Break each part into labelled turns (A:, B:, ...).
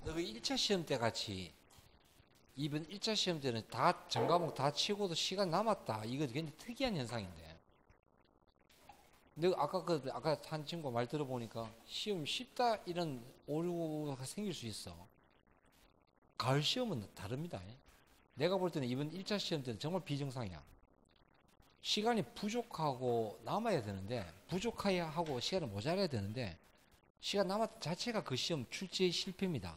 A: 너 1차 시험 때 같이 이번 1차 시험 때는 다 전과목 다 치고도 시간 남았다. 이거 굉장히 특이한 현상인데. 내가 아까 한 친구 말 들어보니까 시험 쉽다 이런 오류가 생길 수 있어. 가을 시험은 다릅니다. 내가 볼 때는 이번 1차 시험 때는 정말 비정상이야. 시간이 부족하고 남아야 되는데 부족해야 하고 시간을 모자라야 되는데 시간 남았 자체가 그 시험 출제의 실패입니다.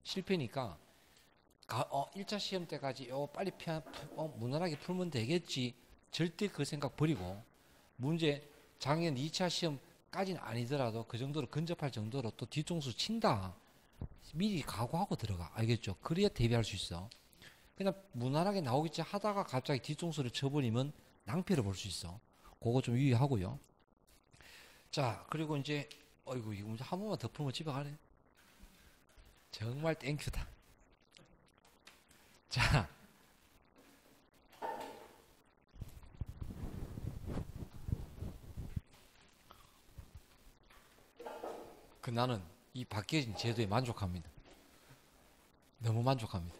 A: 실패니까 1차 시험 때까지 빨리 무난하게 풀면 되겠지. 절대 그 생각 버리고 문제 작년 2차 시험까지는 아니더라도 그 정도로 근접할 정도로 또 뒤통수 친다. 미리 각오하고 들어가. 알겠죠? 그래야 대비할 수 있어. 그냥 무난하게 나오겠지 하다가 갑자기 뒤통수를 쳐버리면 낭패를 볼 수 있어. 그거 좀 유의하고요. 자, 그리고 이제 어이구 이거 한 번만 더 풀면 집에 가네. 정말 땡큐다. 자, 나는 이 바뀌어진 제도에 만족합니다. 너무 만족합니다.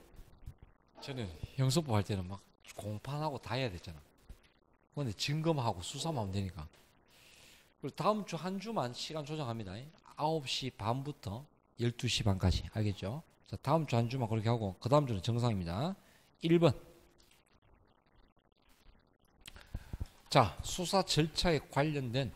A: 저는 형사법 할 때는 막 공판하고 다 해야 됐잖아. 근데 증검하고 수사만 하면 되니까. 그리고 다음 주 한 주만 시간 조정합니다. 9시 반부터 12시 반까지. 알겠죠? 자, 다음 주 한 주만 그렇게 하고 그 다음 주는 정상입니다. 1번. 자, 수사 절차에 관련된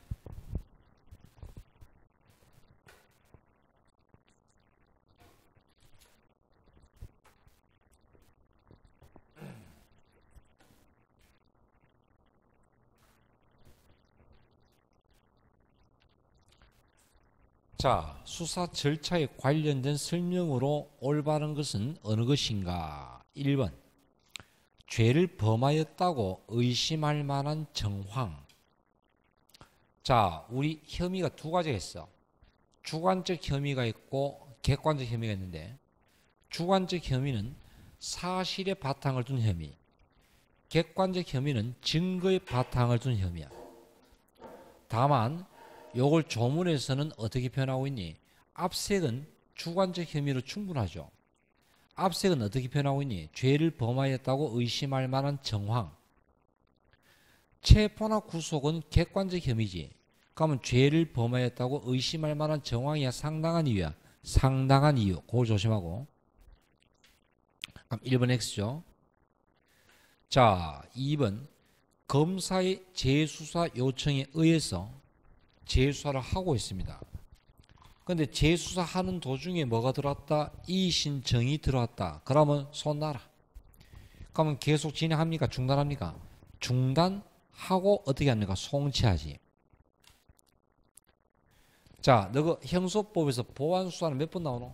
A: 자, 수사 절차에 관련된 설명으로 올바른 것은 어느 것인가? 1번. 죄를 범하였다고 의심할 만한 정황. 자, 우리 혐의가 두 가지가 있어. 주관적 혐의가 있고 객관적 혐의가 있는데 주관적 혐의는 사실의 바탕을 둔 혐의. 객관적 혐의는 증거의 바탕을 둔 혐의야. 다만 요걸 조문에서는 어떻게 표현하고 있니? 앞색은 주관적 혐의로 충분하죠. 앞색은 어떻게 표현하고 있니? 죄를 범하였다고 의심할 만한 정황. 체포나 구속은 객관적 혐의지. 그러면 죄를 범하였다고 의심할 만한 정황이야? 상당한 이유야? 상당한 이유. 그걸 조심하고. 그럼 1번 X죠. 자, 2번. 검사의 재수사 요청에 의해서 재수사를 하고 있습니다. 근데 재수사하는 도중에 뭐가 들어왔다? 이의신청이 들어왔다. 그러면 손 놔라. 그러면 계속 진행합니까? 중단합니까? 중단하고 어떻게 합니까? 송치하지. 자, 너가 형소법에서 보완수사는 몇 번 나오노?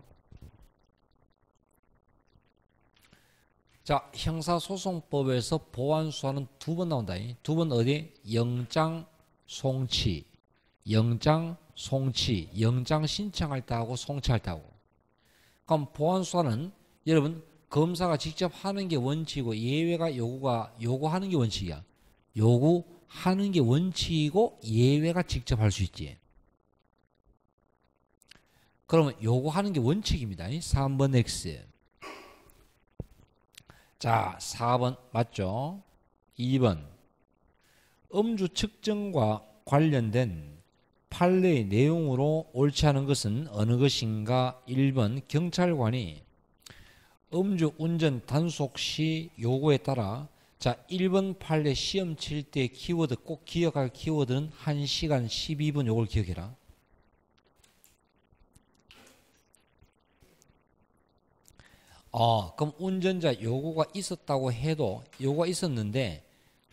A: 자, 형사소송법에서 보완수사는 두 번 나온다. 두 번 어디? 영장 송치. 영장 송치, 영장 신청할 때 하고 송치할 때 하고. 그럼 보완수사는 여러분 검사가 직접 하는 게 원칙이고 예외가 요구하는 게 원칙이야. 요구하는 게 원칙이고 예외가 직접 할 수 있지. 그러면 요구하는 게 원칙입니다. 3번 X. 자, 4번 맞죠? 2번 음주 측정과 관련된 판례의 내용으로 옳지 않은 것은 어느 것인가? 1번 경찰관이 음주 운전 단속 시 요구에 따라 자 1번 판례 시험 칠 때 키워드 꼭 기억할 키워드는 1시간 12분 요걸 기억해라. 그럼 운전자 요구가 있었다고 해도 요구가 있었는데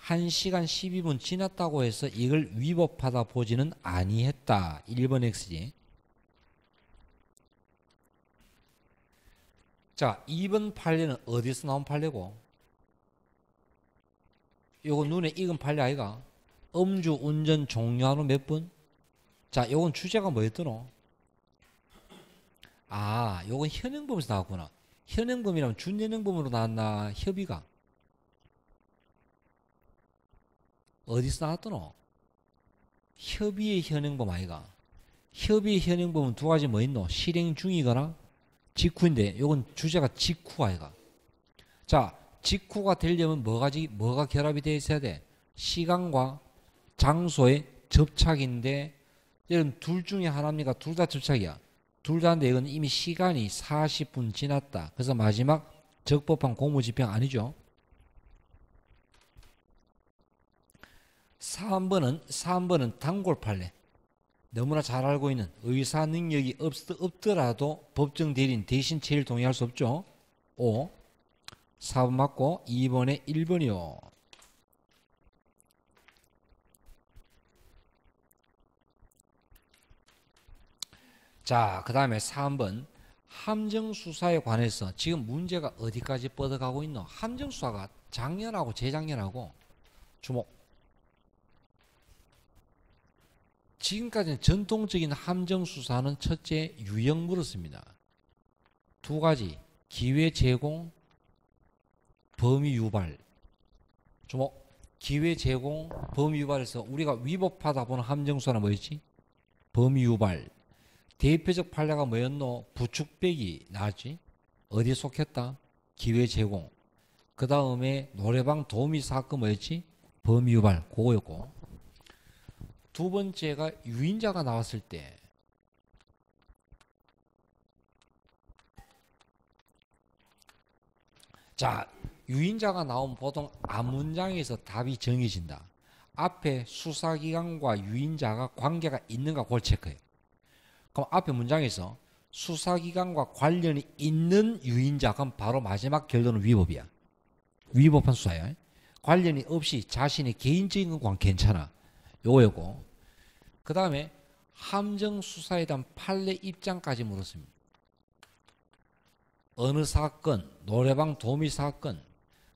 A: 1시간 12분 지났다고 해서 이걸 위법하다 보지는 아니했다. 1번 X지. 자, 2번 판례는 어디서 나온 판례고? 요거 눈에 익은 판례 아이가? 음주 운전 종료하는 몇 분? 자, 요건 주제가 뭐였더노? 요건 현행범에서 나왔구나. 현행범이라면 준현행범으로 나왔나? 협의가? 어디서 나왔더노? 협의의 현행범 아이가? 협의의 현행범은 두 가지 뭐 있노? 실행 중이거나 직후인데 요건 주제가 직후가 이가. 자, 직후가 되려면 뭐가 결합이 되어 있어야 돼? 시간과 장소의 접착인데 여러분 둘 중에 하나입니까? 둘 다 접착이야. 둘 다인데 이건 이미 시간이 40분 지났다. 그래서 마지막 적법한 공무집행 아니죠. 3번은 단골 판례. 너무나 잘 알고 있는 의사 능력이 없더라도 법정 대리인 대신 체일 동의할 수 없죠. 5. 4번 맞고 2번에 1번이요. 자, 그 다음에 3번 함정수사에 관해서 지금 문제가 어디까지 뻗어가고 있노? 함정수사가 작년하고 재작년하고 주목. 지금까지는 전통적인 함정수사는 첫째 유형 물었습니다. 두 가지 기회 제공, 범위 유발. 주목. 기회 제공, 범위 유발에서 우리가 위법하다 보는 함정수사는 뭐였지? 범위 유발. 대표적 판례가 뭐였노? 부축배기 나왔지? 어디에 속했다? 기회 제공. 그 다음에 노래방 도우미 사건 뭐였지? 범위 유발. 그거였고. 두 번째가 유인자가 나왔을 때 자, 유인자가 나오면 보통 앞문장에서 답이 정해진다. 앞에 수사기관과 유인자가 관계가 있는가 그걸 체크해. 그럼 앞에 문장에서 수사기관과 관련이 있는 유인자 그럼 바로 마지막 결론은 위법이야. 위법한 수사야. 관련이 없이 자신의 개인적인 건 괜찮아. 요거였고. 그 다음에 함정수사에 대한 판례 입장까지 물었습니다. 어느 사건, 노래방 도우미 사건.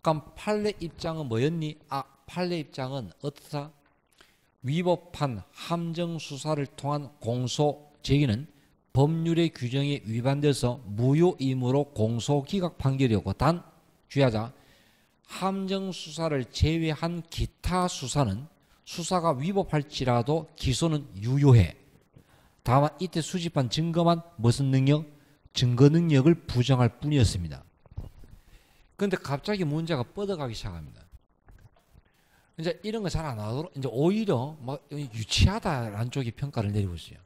A: 그럼 판례 입장은 뭐였니? 판례 입장은 어떻다? 위법한 함정수사를 통한 공소 제기는 법률의 규정에 위반돼서 무효임으로 공소기각 판결이었고 단 주의하자. 함정수사를 제외한 기타 수사는 수사가 위법할지라도 기소는 유효해. 다만 이때 수집한 증거만 무슨 능력? 증거 능력을 부정할 뿐이었습니다. 그런데 갑자기 문제가 뻗어가기 시작합니다. 이제 이런 거 잘 안 하도록 이제 오히려 막 유치하다라는 쪽이 평가를 내리고 있어요.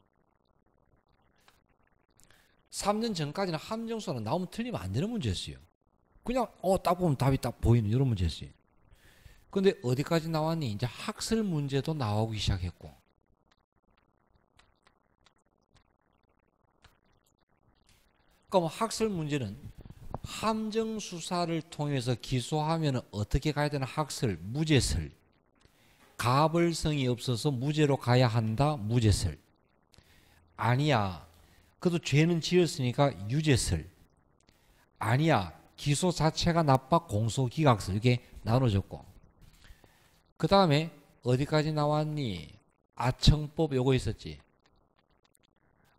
A: 3년 전까지는 함정수사는 나오면 틀리면 안 되는 문제였어요. 그냥 딱 보면 답이 딱 보이는 이런 문제였어요. 근데 어디까지 나왔니? 이제 학설 문제도 나오기 시작했고. 그럼 학설 문제는 함정수사를 통해서 기소하면 어떻게 가야 되나? 학설, 무죄설. 가벌성이 없어서 무죄로 가야 한다. 무죄설. 아니야. 그래도 죄는 지었으니까 유죄설. 아니야. 기소 자체가 나빠. 공소기각설. 이게 나눠졌고. 그 다음에 어디까지 나왔니? 아청법 요거 있었지.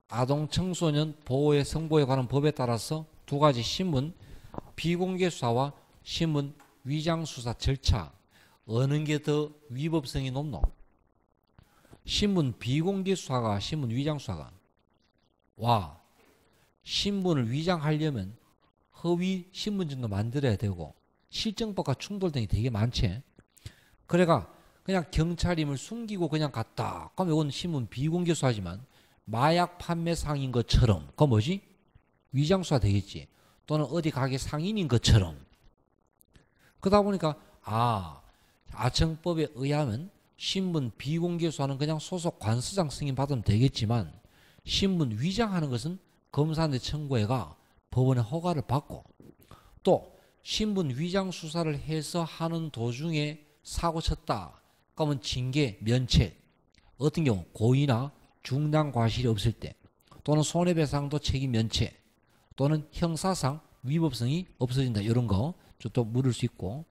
A: 아동 청소년 보호의 성보에 관한 법에 따라서 두 가지 신문 비공개 수사와 신문 위장 수사 절차 어느 게 더 위법성이 높노? 신문 비공개 수사가 신문 위장 수사가. 와, 신문을 위장하려면 허위 신분증도 만들어야 되고 실정법과 충돌등이 되게 많지. 그래가 그냥 경찰임을 숨기고 그냥 갔다. 그럼 이건 신문 비공개 수사지만 마약 판매 상인 것처럼 그건 뭐지? 위장 수사 되겠지. 또는 어디 가게 상인인 것처럼. 그러다 보니까 아청법에 의하면 신문 비공개 수사는 그냥 소속 관서장 승인 받으면 되겠지만 신문 위장하는 것은 검사한테 청구해가 법원의 허가를 받고 또 신문 위장 수사를 해서 하는 도중에 사고 쳤다. 그러면 징계, 면책. 어떤 경우 고의나 중단 과실이 없을 때 또는 손해배상도 책임 면책 또는 형사상 위법성이 없어진다. 이런 거 또 물을 수 있고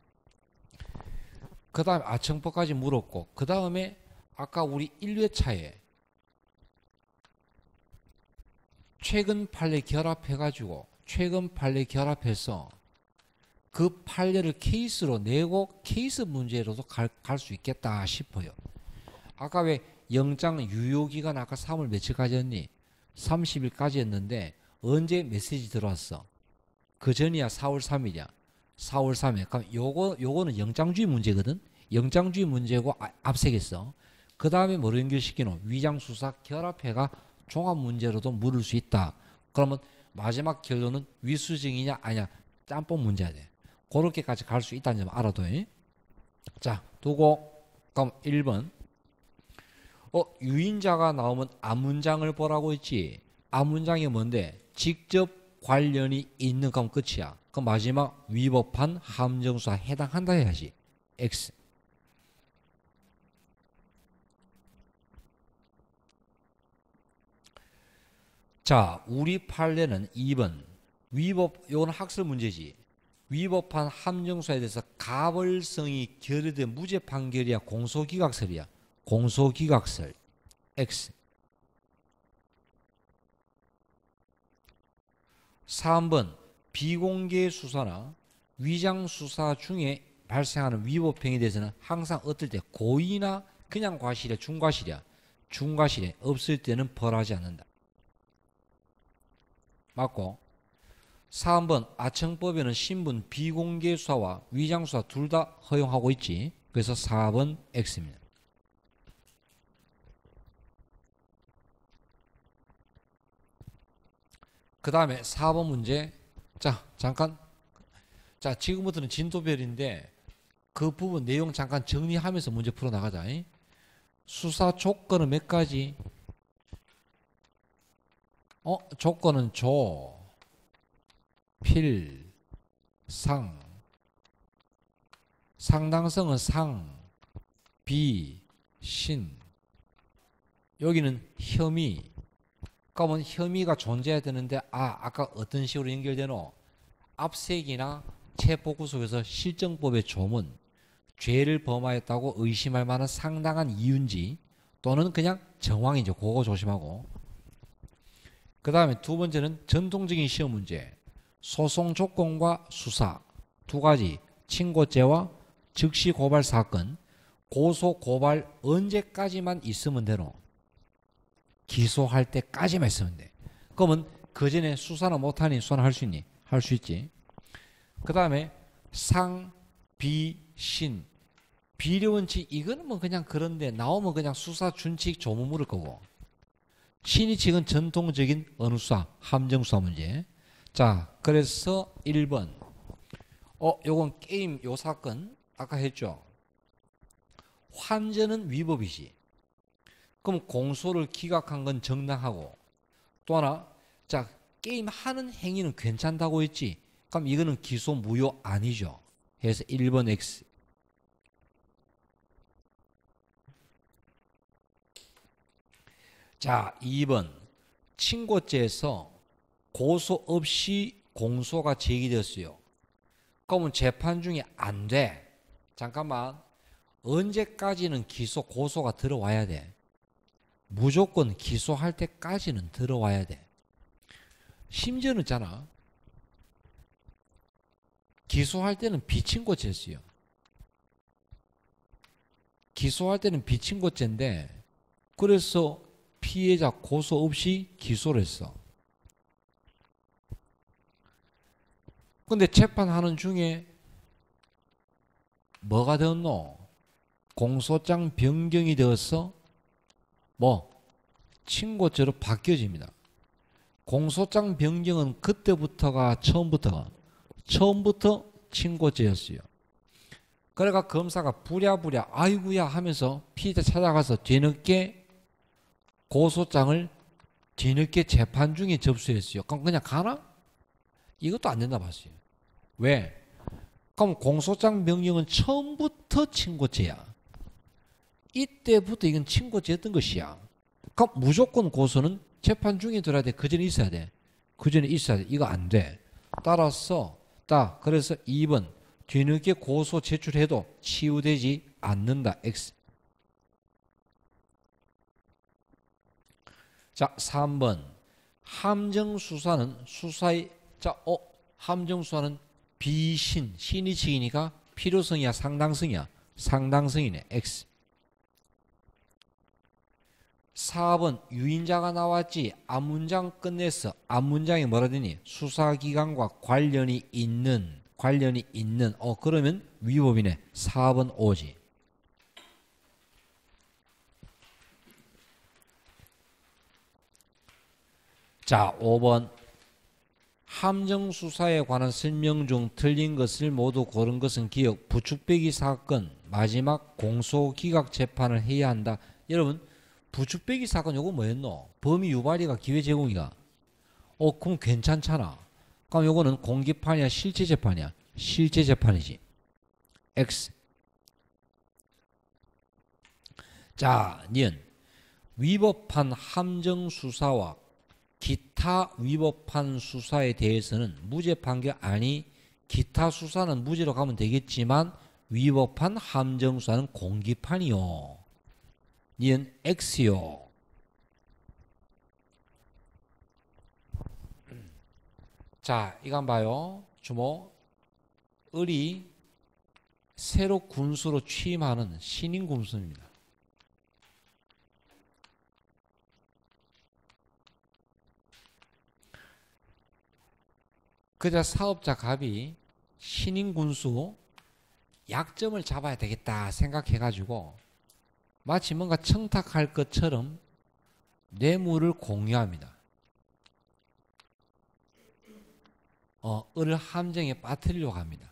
A: 그 다음에 아청법까지 물었고 그 다음에 아까 우리 1회차에 최근 판례 결합해가지고 최근 판례 결합해서 그 판례를 케이스로 내고 케이스 문제로도 갈 수 있겠다 싶어요. 아까 왜 영장 유효기간 아까 3월 며칠까지였니? 30일까지였는데 언제 메시지 들어왔어? 그 전이야 4월 3일이야. 4월 3일. 그럼 요거는 영장주의 문제거든. 영장주의 문제고 앞세겠어. 그 다음에 뭐를 연결시키노? 위장수사 결합해가 종합문제로도 물을 수 있다. 그러면 마지막 결론은 위수증이냐 아니냐 짬뽕 문제야 돼. 그렇게까지 갈 수 있다는 점 알아둬. 자 두고 그럼 1번 유인자가 나오면 앞문장을 보라고 했지. 앞문장이 뭔데? 직접 관련이 있는 그럼 끝이야. 그럼 마지막 위법한 함정수사 해당한다 해야지. X. 자, 우리 판례는 2번. 이건 학술 문제지. 위법한 함정수사에 대해서 가벌성이 결여된 무죄 판결이야, 공소기각설이야. 공소기각설. X. 3번. 비공개 수사나 위장 수사 중에 발생하는 위법행위에 대해서는 항상 어떨 때 고의나 그냥 과실이야, 중과실이야. 중과실에 없을 때는 벌하지 않는다. 맞고. 4번 아청법에는 신분 비공개 수사와 위장 수사 둘 다 허용하고 있지. 그래서 4번 X입니다. 그 다음에 4번 문제. 자 잠깐. 자 지금부터는 진도별인데 그 부분 내용 잠깐 정리하면서 문제 풀어나가자. 수사 조건은 몇 가지? 조건은 조, 필, 상. 상당성은 상, 비, 신. 여기는 혐의. 그러면 혐의가 존재해야 되는데 아까 어떤 식으로 연결되노? 압색이나 체포구 속에서 실정법의 조문, 죄를 범하였다고 의심할 만한 상당한 이유인지 또는 그냥 정황이죠. 그거 조심하고. 그 다음에 두 번째는 전통적인 시험 문제. 소송 조건과 수사 두 가지. 친고죄와 즉시 고발 사건. 고소 고발 언제까지만 있으면 되노? 기소할 때까지만 있으면 돼. 그러면 그 전에 수사는 못하니 수사는 할 수 있니? 할 수 있지. 그 다음에 상, 비, 신. 비례원칙 이거는 뭐 그냥 그런데 나오면 그냥 수사 준칙 조문 물을 거고. 신의칙은 전통적인 어느 수사, 함정수사 문제. 자, 그래서 1번. 요건 게임 요 사건 아까 했죠. 환전은 위법이지. 그럼 공소를 기각한 건 정당하고. 또 하나, 자 게임 하는 행위는 괜찮다고 했지. 그럼 이거는 기소 무효 아니죠. 그래서 1번 X. 자 2번. 친고죄에서 고소 없이 공소가 제기되었어요. 그러면 재판 중에 안 돼. 잠깐만. 언제까지는 기소 고소가 들어와야 돼? 무조건 기소할 때까지는 들어와야 돼. 심지어는 있잖아. 기소할 때는 비친고죄였어요. 기소할 때는 비친고죄인데 그래서 피해자 고소 없이 기소를 했어. 근데 재판하는 중에 뭐가 되었노? 공소장 변경이 되어서 친고죄로 바뀌어집니다. 공소장 변경은 그때부터가 처음부터 친고죄였어요. 그러니까 검사가 부랴부랴 아이고야 하면서 피해자 찾아가서 뒤늦게 고소장을 뒤늦게 재판 중에 접수했어요. 그럼 그냥 가나? 이것도 안 된다 봤어요. 왜? 그럼 공소장 변경은 처음부터 친고죄야. 이때부터 이건 친고죄였던 것이야. 그럼 무조건 고소는 재판 중에 들어야 돼. 그 전에 있어야 돼. 그 전에 있어야 돼. 이거 안 돼. 따라서 그래서 2번 뒤늦게 고소 제출해도 치유되지 않는다. X. 자 3번 함정수사는 수사의 함정수사는 비신 신의칙이니까 필요성이야 상당성이야? 상당성이네. X. 4번 유인자가 나왔지 앞문장 끝냈어. 앞문장이 뭐라 되니? 수사기관과 관련이 있는 그러면 위법이네. 4번 오지. 자 5번 함정수사에 관한 설명 중 틀린 것을 모두 고른 것은 기억. 부축배기 사건 마지막 공소기각 재판을 해야 한다. 여러분 부축배기 사건 요거 뭐였노? 범위 유발이가 기회 제공이가. 그럼 괜찮잖아. 그럼 요거는 공기판이야 실제 재판이야? 실제 재판이지. X. 자 니은 위법한 함정수사와 기타 위법한 수사에 대해서는 무죄 판결 아니 기타 수사는 무죄로 가면 되겠지만 위법한 함정수사는 공기판이요. 니은 X요. 자 이거 한번 봐요. 주모 을이 새로 군수로 취임하는 신임 군수입니다. 그자 사업자 갑이 신임 군수 약점을 잡아야 되겠다 생각해가지고 마치 뭔가 청탁할 것처럼 뇌물을 공유합니다. 을을 함정에 빠뜨리려고 합니다.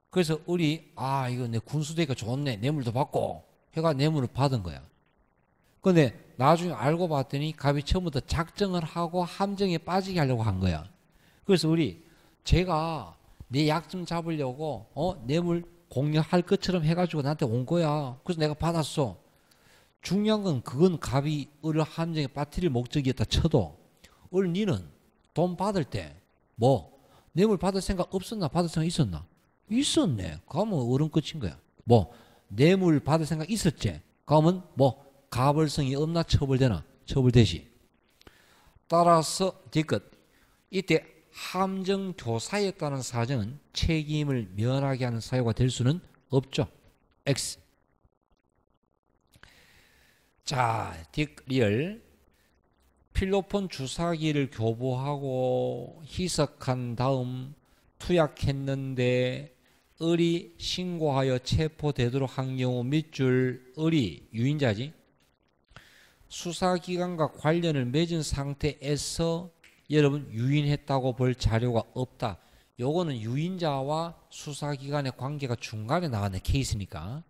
A: 그래서 을이 이거 내 군수되니까 좋네 뇌물도 받고 해가 뇌물을 받은 거야. 근데 나중에 알고 봤더니 갑이 처음부터 작정을 하고 함정에 빠지게 하려고 한 거야. 그래서 우리 제가 내 약점 잡으려고 뇌물 공유할 것처럼 해가지고 나한테 온 거야. 그래서 내가 받았어. 중요한 건 그건 갑이 을을 함정에 빠뜨릴 목적이었다 쳐도 을 니는 돈 받을 때 뭐 뇌물 받을 생각 없었나? 받을 생각 있었나? 있었네. 그러면 을은 끝인 거야. 뭐 뇌물 받을 생각 있었지? 그러면 뭐 가벌성이 없나? 처벌되나? 처벌되지. 따라서 뒤끝 이때 함정교사였다는 사정은 책임을 면하게 하는 사유가 될 수는 없죠. X. 자, 딕리얼 필로폰 주사기를 교부하고 희석한 다음 투약했는데 을이 신고하여 체포되도록 한 경우 밑줄 을이 유인자지. 수사기관과 관련을 맺은 상태에서 여러분 유인했다고 볼 자료가 없다. 요거는 유인자와 수사기관의 관계가 중간에 나왔네. 케이스니까.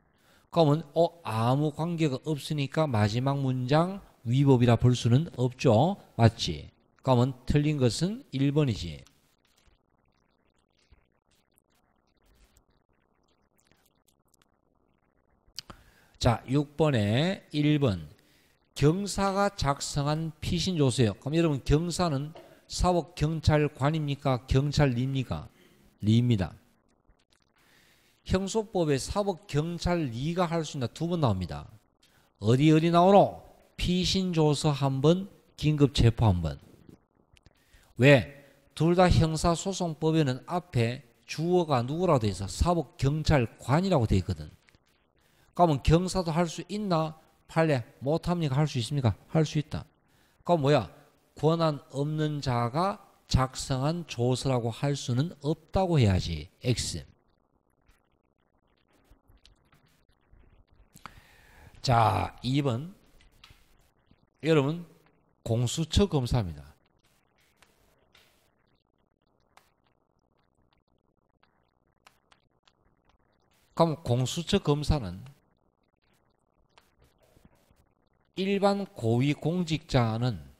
A: 그러면 아무 관계가 없으니까 마지막 문장 위법이라 볼 수는 없죠. 맞지? 그러면 틀린 것은 1번이지. 자 6번에 1번 경사가 작성한 피신조서요. 그럼 여러분 경사는 사법경찰관입니까? 경찰리입니까? 리입니다. 형소법에 사법경찰리가 할 수 있나? 2번 나옵니다. 어디 나오노? 피신조서 1번, 긴급체포 1번. 왜? 둘 다 형사소송법에는 앞에 주어가 누구라고 되어 있어? 사법경찰관이라고 되어 있거든. 그러면 경사도 할 수 있나? 판례 못합니까? 할 수 있습니까? 할 수 있다. 그럼 뭐야? 권한 없는 자가 작성한 조서라고 할 수는 없다고 해야지. X. 자 2번 여러분 공수처 검사입니다. 그럼 공수처 검사는 일반 고위공직자는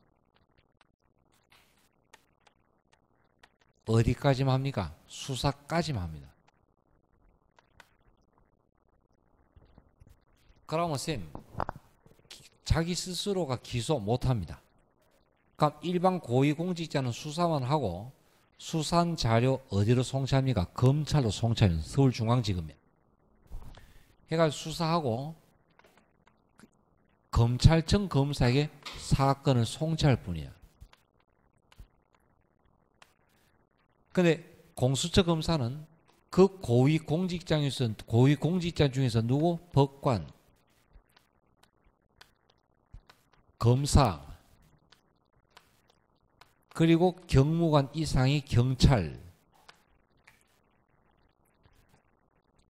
A: 어디까지만 합니까? 수사까지만 합니다. 그러면 쌤 자기 스스로가 기소 못합니다. 그럼 일반 고위공직자는 수사만 하고 수사한 자료 어디로 송치합니까? 검찰로 송치합니다. 서울중앙지검에. 해가지고 수사하고 검찰청 검사에게 사건을 송치할 뿐이야. 근데 공수처 검사는 그 고위공직자 중에서 누구? 법관. 검사, 그리고 경무관 이상의 경찰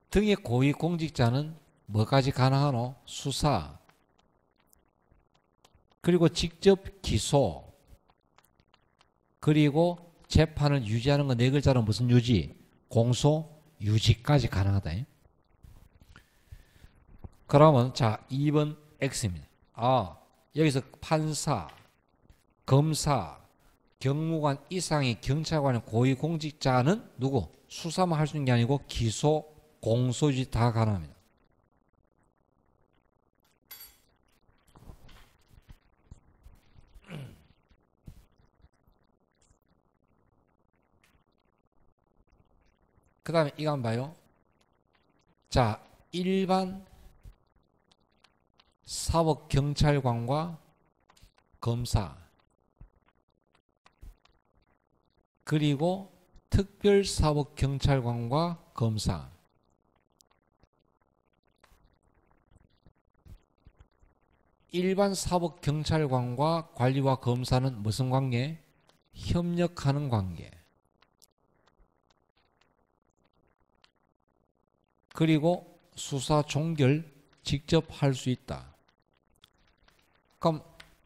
A: 등의 고위공직자는 뭐까지 가능하노? 수사, 그리고 직접 기소, 그리고 재판을 유지하는 거 네 글자로 무슨 유지? 공소 유지까지 가능하다. 그러면 자 2번 X입니다. 아, 여기서 판사, 검사, 경무관 이상의 경찰관의 고위공직자는 누구? 수사만 할 수 있는 게 아니고 기소, 공소유지 다 가능합니다. 그 다음에 이거 한번 봐요. 자, 일반 사법경찰관과 검사, 그리고 특별사법경찰관과 검사, 일반 사법경찰관과 관리와 검사는 무슨 관계? 협력하는 관계. 그리고 수사 종결 직접 할 수 있다. 그럼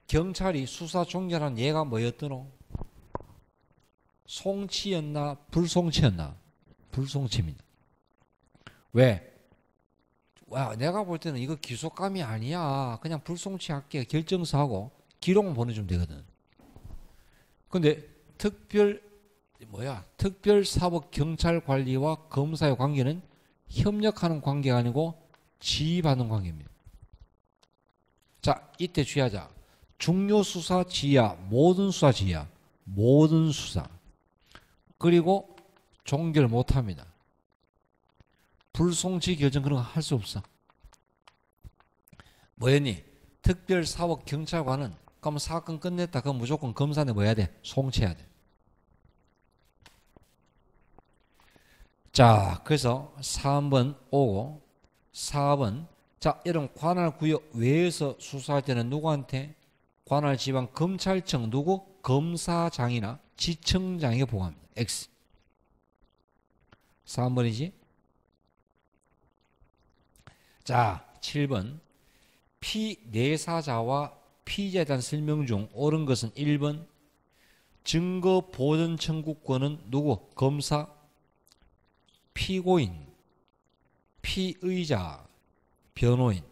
A: 경찰이 수사 종결한 예가 뭐였더노? 송치였나 불송치였나? 불송치입니다. 왜? 와, 내가 볼 때는 이거 기소감이 아니야. 그냥 불송치 할게. 결정서하고 기록만 보내주면 되거든. 근데 특별사법경찰관리와 검사의 관계는 협력하는 관계가 아니고 지휘받는 관계입니다. 자, 이때 주의하자. 중요 수사 지휘야, 모든 수사 지휘야. 모든 수사. 그리고 종결 못합니다. 불송치 결정 그런 거 할 수 없어. 뭐였니? 특별사법경찰관은 그럼 사건 끝냈다. 그럼 무조건 검사는 뭐 해야 돼? 송치해야 돼. 자, 그래서 3번 오고 4번. 자, 이런 관할구역 외에서 수사할 때는 누구한테? 관할지방 검찰청 누구? 검사장이나 지청장에게 보고합니다. X. 3번이지? 자, 7번. 피내사자와 피의자에 대한 설명 중 옳은 것은 1번. 증거 보전 청구권은 누구? 검사, 피고인, 피의자, 변호인.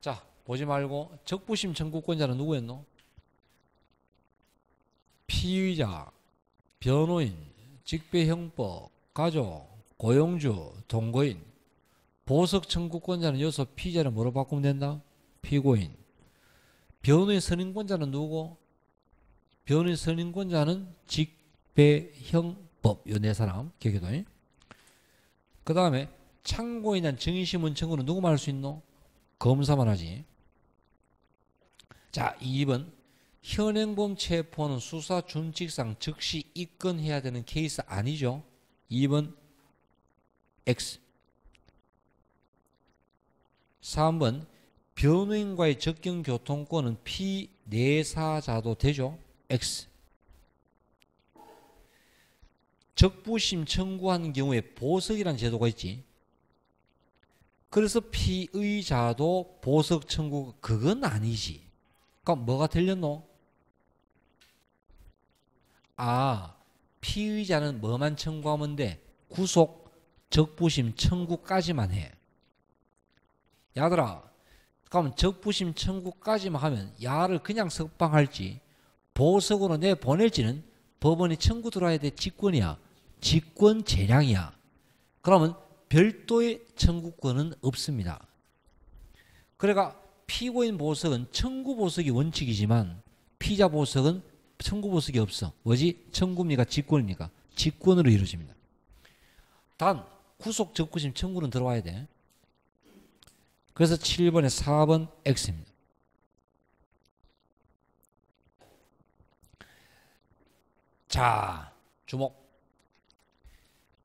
A: 자, 보지 말고 적부심 청구권자는 누구였노? 피의자, 변호인, 직배형법, 가족, 고용주, 동거인. 보석 청구권자는 여기서 피의자를 뭐로 바꾸면 된다? 피고인. 변호인 선임권자는 누구? 변호인 선임권자는 직배형법. 요 네 사람 기억해둬. 그 다음에 참고인한 증인신문 청구는 누구만 할 수 있노? 검사만 하지. 자, 2번. 현행범 체포는 수사 준칙상 즉시 입건해야 되는 케이스 아니죠? 2번 X. 3번. 변호인과의 접경교통권은 피내사자도 되죠? X. 적부심 청구하는 경우에 보석이라는 제도가 있지. 그래서 피의자도 보석 청구, 그건 아니지. 그럼 뭐가 틀렸노? 아, 피의자는 뭐만 청구하면 돼? 구속, 적부심 청구까지만 해. 야들아, 그럼 적부심 청구까지만 하면 야를 그냥 석방할지 보석으로 내보낼지는 법원이 청구 들어와야 돼? 직권이야? 직권 재량이야. 그러면 별도의 청구권은 없습니다. 그러니까 피고인 보석은 청구 보석이 원칙이지만 피의자 보석은 청구 보석이 없어. 뭐지? 청구입니까? 직권입니까? 직권으로 이루어집니다. 단 구속 적부심 청구는 들어와야 돼. 그래서 7번에 4번 X입니다. 자, 주목.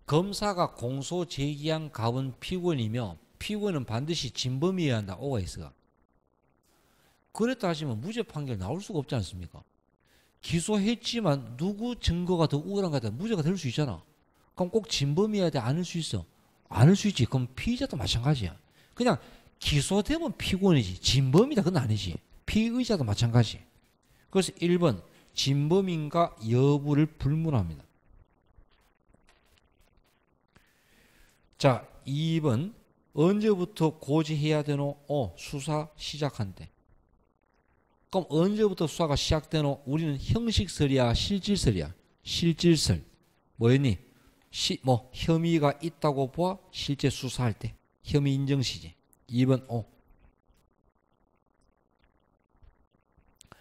A: 검사가 공소 제기한 갑은 피고인이며 피고인은 반드시 진범이어야 한다. 오가 있어가. 그랬다 하시면 무죄 판결 나올 수가 없지 않습니까? 기소했지만 누구 증거가 더 우월한가 다 무죄가 될 수 있잖아. 그럼 꼭 진범이어야 돼? 아닐 수 있어? 아닐 수 있지. 그럼 피의자도 마찬가지야. 그냥 기소되면 피고인이지 진범이다 그건 아니지. 피의자도 마찬가지. 그래서 1번 진범인가 여부를 불문합니다. 자 2번 언제부터 고지해야 되노? 수사 시작한대. 그럼 언제부터 수사가 시작되노? 우리는 형식설이야 실질설이야? 실질설. 뭐였니? 혐의가 있다고 보아 실제 수사할 때 혐의 인정시지. 2번 O.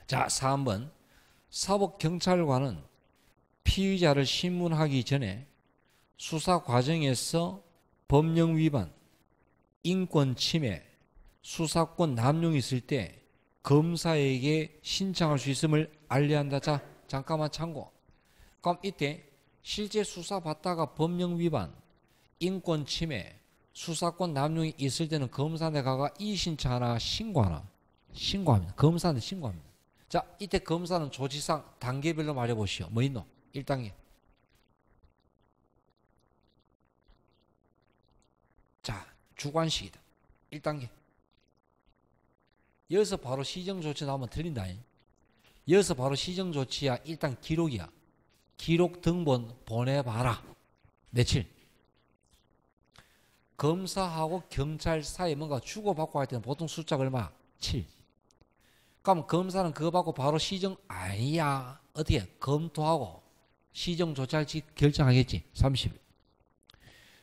A: 자 3번 사법경찰관은 피의자를 신문하기 전에 수사 과정에서 법령 위반, 인권 침해, 수사권 남용이 있을 때 검사에게 신청할 수 있음을 알려한다. 자 잠깐만 참고. 그럼 이때 실제 수사 받다가 법령 위반, 인권 침해, 수사권 남용이 있을 때는 검사한테 가가 이의신청하나 신고하나? 신고합니다. 검사한테 신고합니다. 자 이때 검사는 조치상 단계별로 말해보시오. 뭐 있노? 1단계. 자 주관식이다. 1단계. 여기서 바로 시정조치 나오면 틀린다. 여기서 바로 시정조치야. 일단 기록이야. 기록 등본 보내봐라. 며칠? 검사하고 경찰 사이에 뭔가 주고받고 할 때는 보통 숫자가 얼마? 7. 그럼 검사는 그거 받고 바로 시정 아니야. 어떻게? 검토하고 시정 조치할지 결정하겠지. 30일.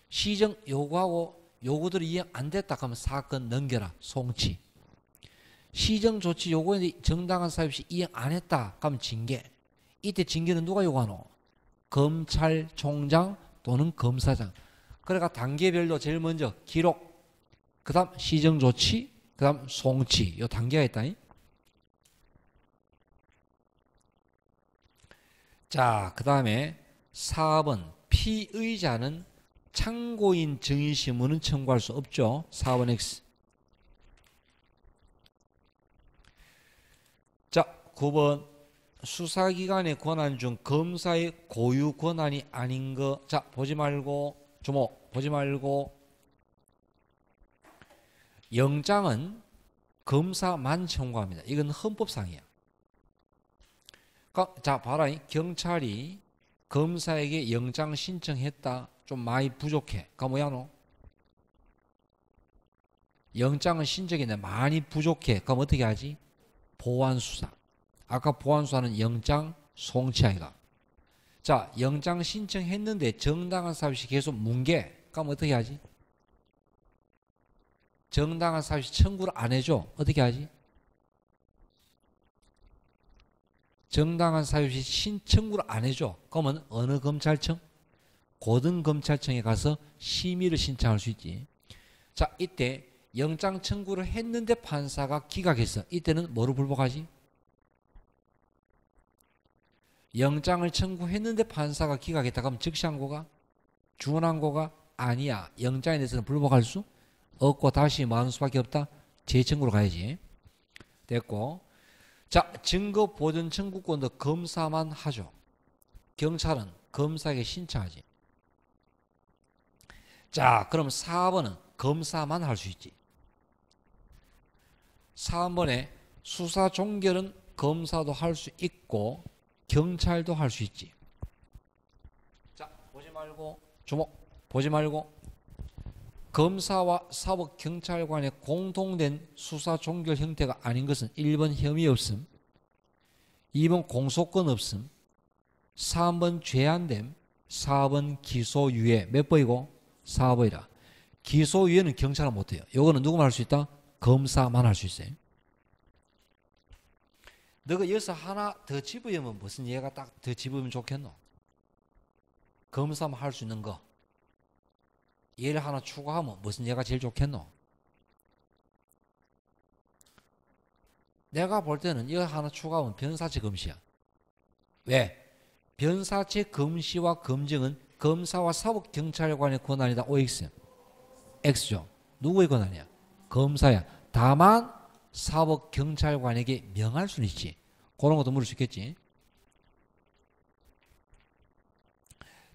A: 시정 요구하고 요구들이 이행 안 됐다 그러면 사건 넘겨라. 송치. 시정 조치 요구에 정당한 사유 없이 이행 안 했다 그러면 징계. 이때 징계는 누가 요구하노? 검찰총장 또는 검사장. 그러니까 단계별로 제일 먼저 기록, 그 다음 시정 조치, 그 다음 송치. 요 단계가 있다니. 자, 그 다음에 4번 피의자는 참고인 증인신문은 청구할 수 없죠. 4번 X. 자, 9번 수사기관의 권한 중 검사의 고유 권한이 아닌 거. 자, 보지 말고 주목. 보지 말고. 영장은 검사만 청구합니다. 이건 헌법상이야. 자, 봐라. 경찰이 검사에게 영장 신청했다. 좀 많이 부족해. 그럼 뭐야 너? 영장은 신청했는데 많이 부족해. 그럼 어떻게 하지? 보완수사. 아까 보완수사는 영장 송치아이가. 자, 영장 신청했는데 정당한 사유 없이 계속 뭉개. 그럼 어떻게 하지? 정당한 사유 없이 청구를 안 해줘. 어떻게 하지? 정당한 사유 없이 신청구를 안 해줘. 그러면 어느 검찰청? 고등검찰청에 가서 심의를 신청할 수 있지. 자, 이때 영장 청구를 했는데 판사가 기각했어. 이때는 뭐로 불복하지? 영장을 청구했는데 판사가 기각했다. 그럼 즉시항고가? 준항고가? 아니야. 영장에 대해서는 불복할 수 없고 다시 뭐 하는 수밖에 없다? 재청구로 가야지. 됐고. 자, 증거 보전 청구권도 검사만 하죠. 경찰은 검사에게 신청하지. 자, 그럼 4번은 검사만 할 수 있지. 3번에 수사 종결은 검사도 할 수 있고 경찰도 할 수 있지. 자, 보지 말고 주목. 보지 말고. 검사와 사법경찰관의 공통된 수사 종결 형태가 아닌 것은 1번 혐의 없음, 2번 공소권 없음, 3번 죄안됨, 4번 기소유예. 몇 번이고? 4번이라. 기소유예는 경찰은 못해요. 요거는 누구만 할 수 있다? 검사만 할 수 있어요. 너가 여기서 하나 더 집으면 무슨 얘가 딱 더 집으면 좋겠노? 검사만 할 수 있는 거. 얘를 하나 추가하면 무슨 얘가 제일 좋겠노? 내가 볼 때는 이거 하나 추가하면 변사체 검시야. 왜? 변사체 검시와 검증은 검사와 사법경찰관의 권한이다. OX. X죠. 누구의 권한이야? 검사야. 다만 사법경찰관에게 명할 수는 있지. 그런 것도 물을 수 있겠지.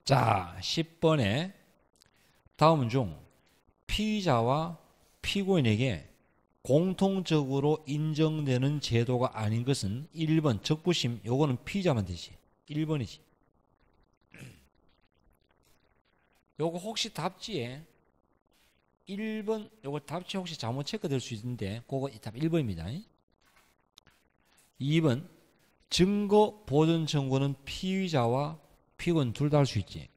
A: 자, 10번에 다음 중 피의자와 피고인에게 공통적으로 인정되는 제도가 아닌 것은 1번 적부심, 요거는 피의자만 되지. 1번이지. 요거 혹시 답지에 1번, 요거 답지 혹시 잘못 체크될 수 있는데 그거 답 1번입니다. 2번 증거 보존 청구는 피의자와 피고인 둘 다 할 수 있지.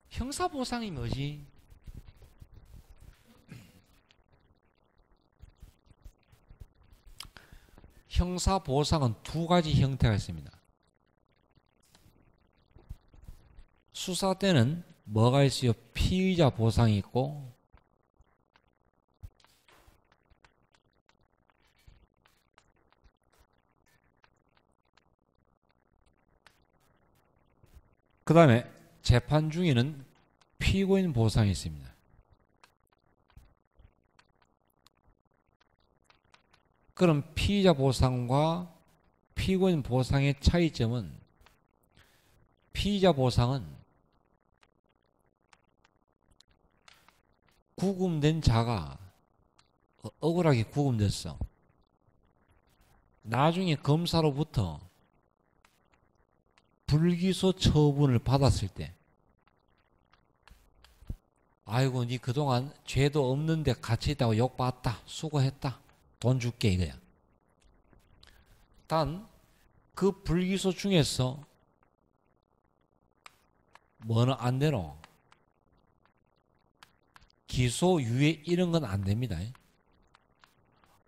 A: 형사보상이 뭐지? 형사보상은 두 가지 형태가 있습니다. 수사 때는 뭐가 있어요? 피의자 보상이 있고 그 다음에 재판 중에는 피고인 보상이 있습니다. 그럼 피의자 보상과 피고인 보상의 차이점은 피의자 보상은 구금된 자가 억울하게 구금됐어. 나중에 검사로부터 불기소 처분을 받았을 때 아이고 니 그동안 죄도 없는데 같이 있다고 욕받았다. 수고했다. 돈 줄게 이거야. 단 그 불기소 중에서 뭐는 안 되노? 기소유예 이런 건 안 됩니다.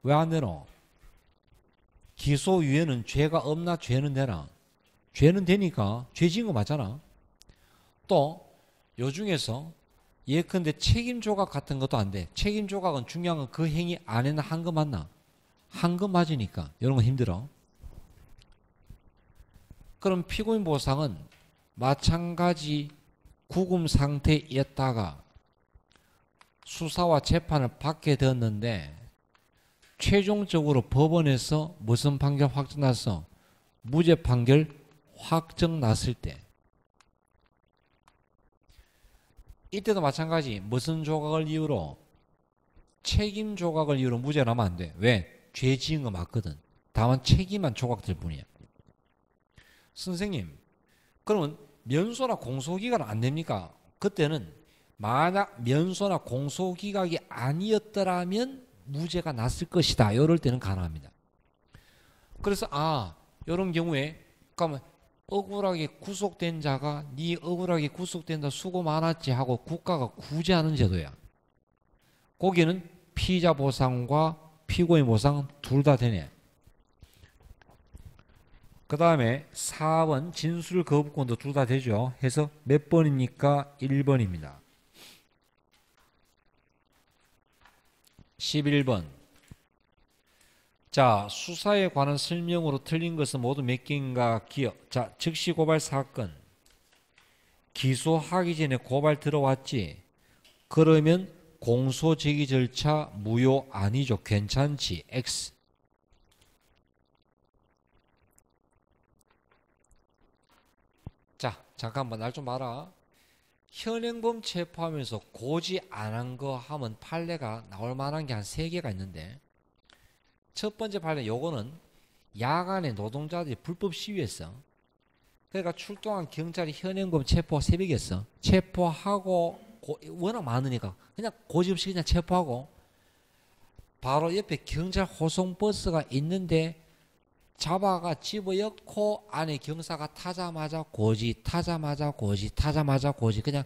A: 왜 안 되노? 기소유예는 죄가 없나 죄는 되나? 죄는 되니까 죄 지은 거 맞잖아. 또 요 중에서 예컨대 책임 조각 같은 것도 안 돼. 책임 조각은 중요한 건 그 행위 안에는 한 거 맞나? 한 거 맞으니까 이런 건 힘들어. 그럼 피고인 보상은 마찬가지 구금 상태였다가 수사와 재판을 받게 되었는데 최종적으로 법원에서 무슨 판결 확정났어? 무죄 판결 확정났을 때 이때도 마찬가지 무슨 조각을 이유로? 책임 조각을 이유로 무죄 나면 안 돼. 왜? 죄 지은 거 맞거든. 다만 책임만 조각될 뿐이야. 선생님 그러면 면소나 공소기각은 안 됩니까? 그때는 만약 면소나 공소기각이 아니었더라면 무죄가 났을 것이다. 이럴 때는 가능합니다. 그래서 이런 경우에 그러면 억울하게 구속된 자가 네 억울하게 구속된다 수고 많았지 하고 국가가 구제하는 제도야. 거기는 피의자 보상과 피고인 보상 둘 다 되네. 그 다음에 4번 진술 거부권도 둘 다 되죠. 해서 몇 번입니까? 1번입니다. 11번. 자, 수사에 관한 설명으로 틀린 것은 모두 몇 개인가 기억. 자, 즉시 고발 사건. 기소하기 전에 고발 들어왔지. 그러면 공소 제기 절차 무효 아니죠. 괜찮지. X. 자, 잠깐만 날 좀 봐라. 현행범 체포하면서 고지 안 한 거 하면 판례가 나올 만한 게 한 3개가 있는데 첫 번째 판례 요거는 야간에 노동자들이 불법 시위했어. 그러니까 출동한 경찰이 현행범 체포 새벽이었어. 체포하고 워낙 많으니까 그냥 고지 없이 그냥 체포하고 바로 옆에 경찰 호송버스가 있는데 잡아가 집어넣고 안에 경사가 타자마자 고지 타자마자 고지 타자마자 고지 그냥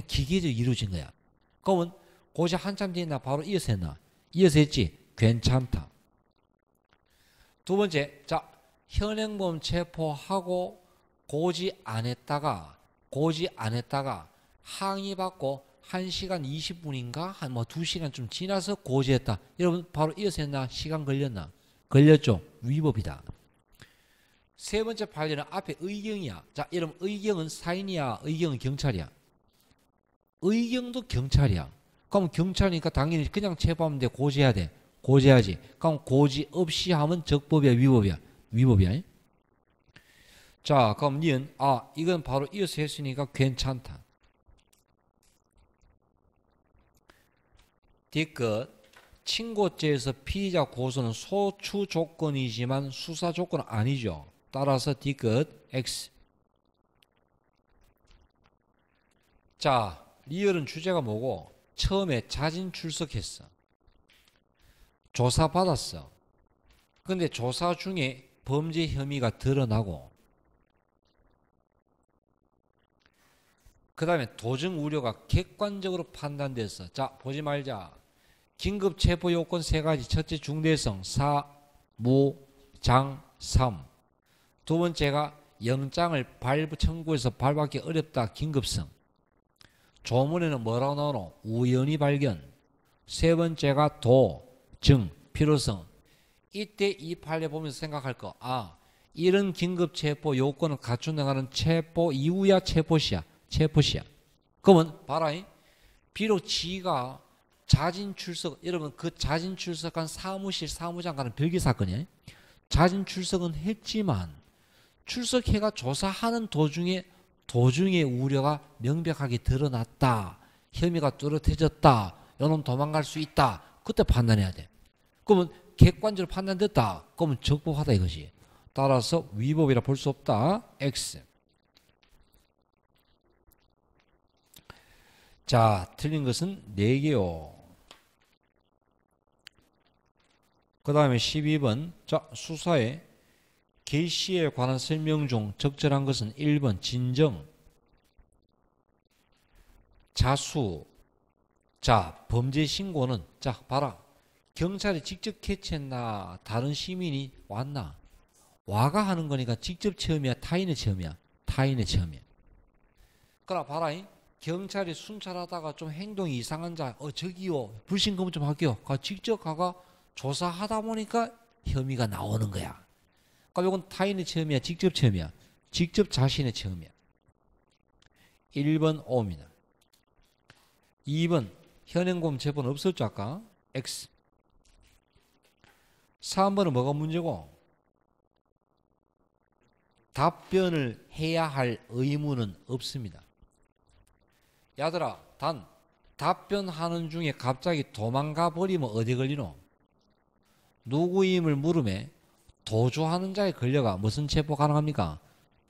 A: 기계적으로 이루어진 거야. 그러면 고지 한참 뒤에 나 바로 이어서 했나? 이어서 했지? 괜찮다. 두 번째, 자 현행범 체포하고 고지 안 했다가 항의받고 1시간 20분인가 한 뭐 2시간 좀 지나서 고지했다. 여러분 바로 이어서 했나? 시간 걸렸나? 걸렸죠. 위법이다. 세 번째 판례는 앞에 의경이야. 자, 여러분 의경은 사인이야? 의경은 경찰이야? 의경도 경찰이야. 그럼 경찰이니까 당연히 그냥 체포하면 돼. 고지해야 돼. 고지해야지. 그럼 고지 없이 하면 적법이야, 위법이야? 위법이야. 자, 그럼 니은 이건 바로 이어서 했으니까 괜찮다. 뒤끝 친고죄에서 피의자 고소는 소추 조건이지만 수사 조건은 아니죠. 따라서 뒤끝 X. 자, 리얼은 주제가 뭐고? 처음에 자진 출석했어. 조사 받았어. 근데 조사 중에 범죄 혐의가 드러나고 그 다음에 도정 우려가 객관적으로 판단됐어. 자, 보지 말자. 긴급 체포 요건 세 가지. 첫째, 중대성. 4, 무, 장, 3. 두 번째가 영장을 청구해서 발부하기 어렵다. 긴급성. 조문에는 뭐라고 나오노? 우연히 발견. 세 번째가 도, 증, 필요성. 이때 이 판례 보면서 생각할 거. 이런 긴급 체포 요건을 갖춘다는 체포 이후야, 체포시야? 체포시야. 그러면 봐라. 비록 지가 자진 출석, 여러분 그 자진 출석한 사무실 사무장과는 별개 사건이에요. 자진 출석은 했지만 출석해가 조사하는 도중에 우려가 명백하게 드러났다. 혐의가 뚜렷해졌다. 이놈 도망갈 수 있다. 그때 판단해야 돼. 그러면 객관적으로 판단됐다. 그러면 적법하다 이것이. 따라서 위법이라 볼 수 없다. X. 자, 틀린 것은 4개요. 그 다음에 12번. 자, 수사에 개시에 관한 설명 중 적절한 것은 1번 진정, 자수. 자, 범죄 신고는 자 봐라. 경찰이 직접 캐치했나 다른 시민이 왔나? 와가 하는 거니까 직접 체험이야, 타인의 체험이야? 타인의 체험이야. 그러나 봐라. 경찰이 순찰하다가 좀 행동이 이상한 자, 저기요, 불신검 좀 할게요. 직접 가가 조사하다 보니까 혐의가 나오는 거야. 그러니까 이건 타인의 체험이야, 직접 체험이야? 직접 자신의 체험이야. 1번 O입니다. 2번 현행범 체포는 없었죠 아까? X. 3번은 뭐가 문제고? 답변을 해야 할 의무는 없습니다. 야들아, 단 답변하는 중에 갑자기 도망가 버리면 어디 걸리노? 누구임을 물음에 도주하는 자에 걸려가 무슨 체포 가능합니까?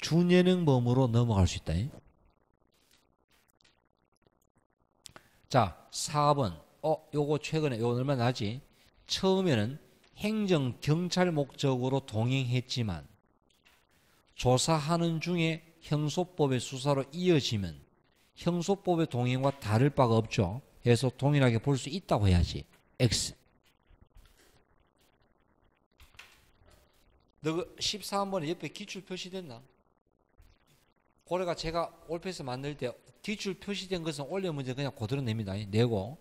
A: 준예능범으로 넘어갈 수 있다. 자, 4번. 요거 최근에 요거 얼마 나지? 처음에는 행정 경찰 목적으로 동행했지만 조사하는 중에 형소법의 수사로 이어지면 형소법의 동행과 다를 바가 없죠. 해서 동일하게 볼 수 있다고 해야지. X. 너 13번에 옆에 기출 표시됐나? 고래가 제가 올패스 만들 때 기출 표시된 것은 원래 문제 그냥 그대로 냅니다. 내고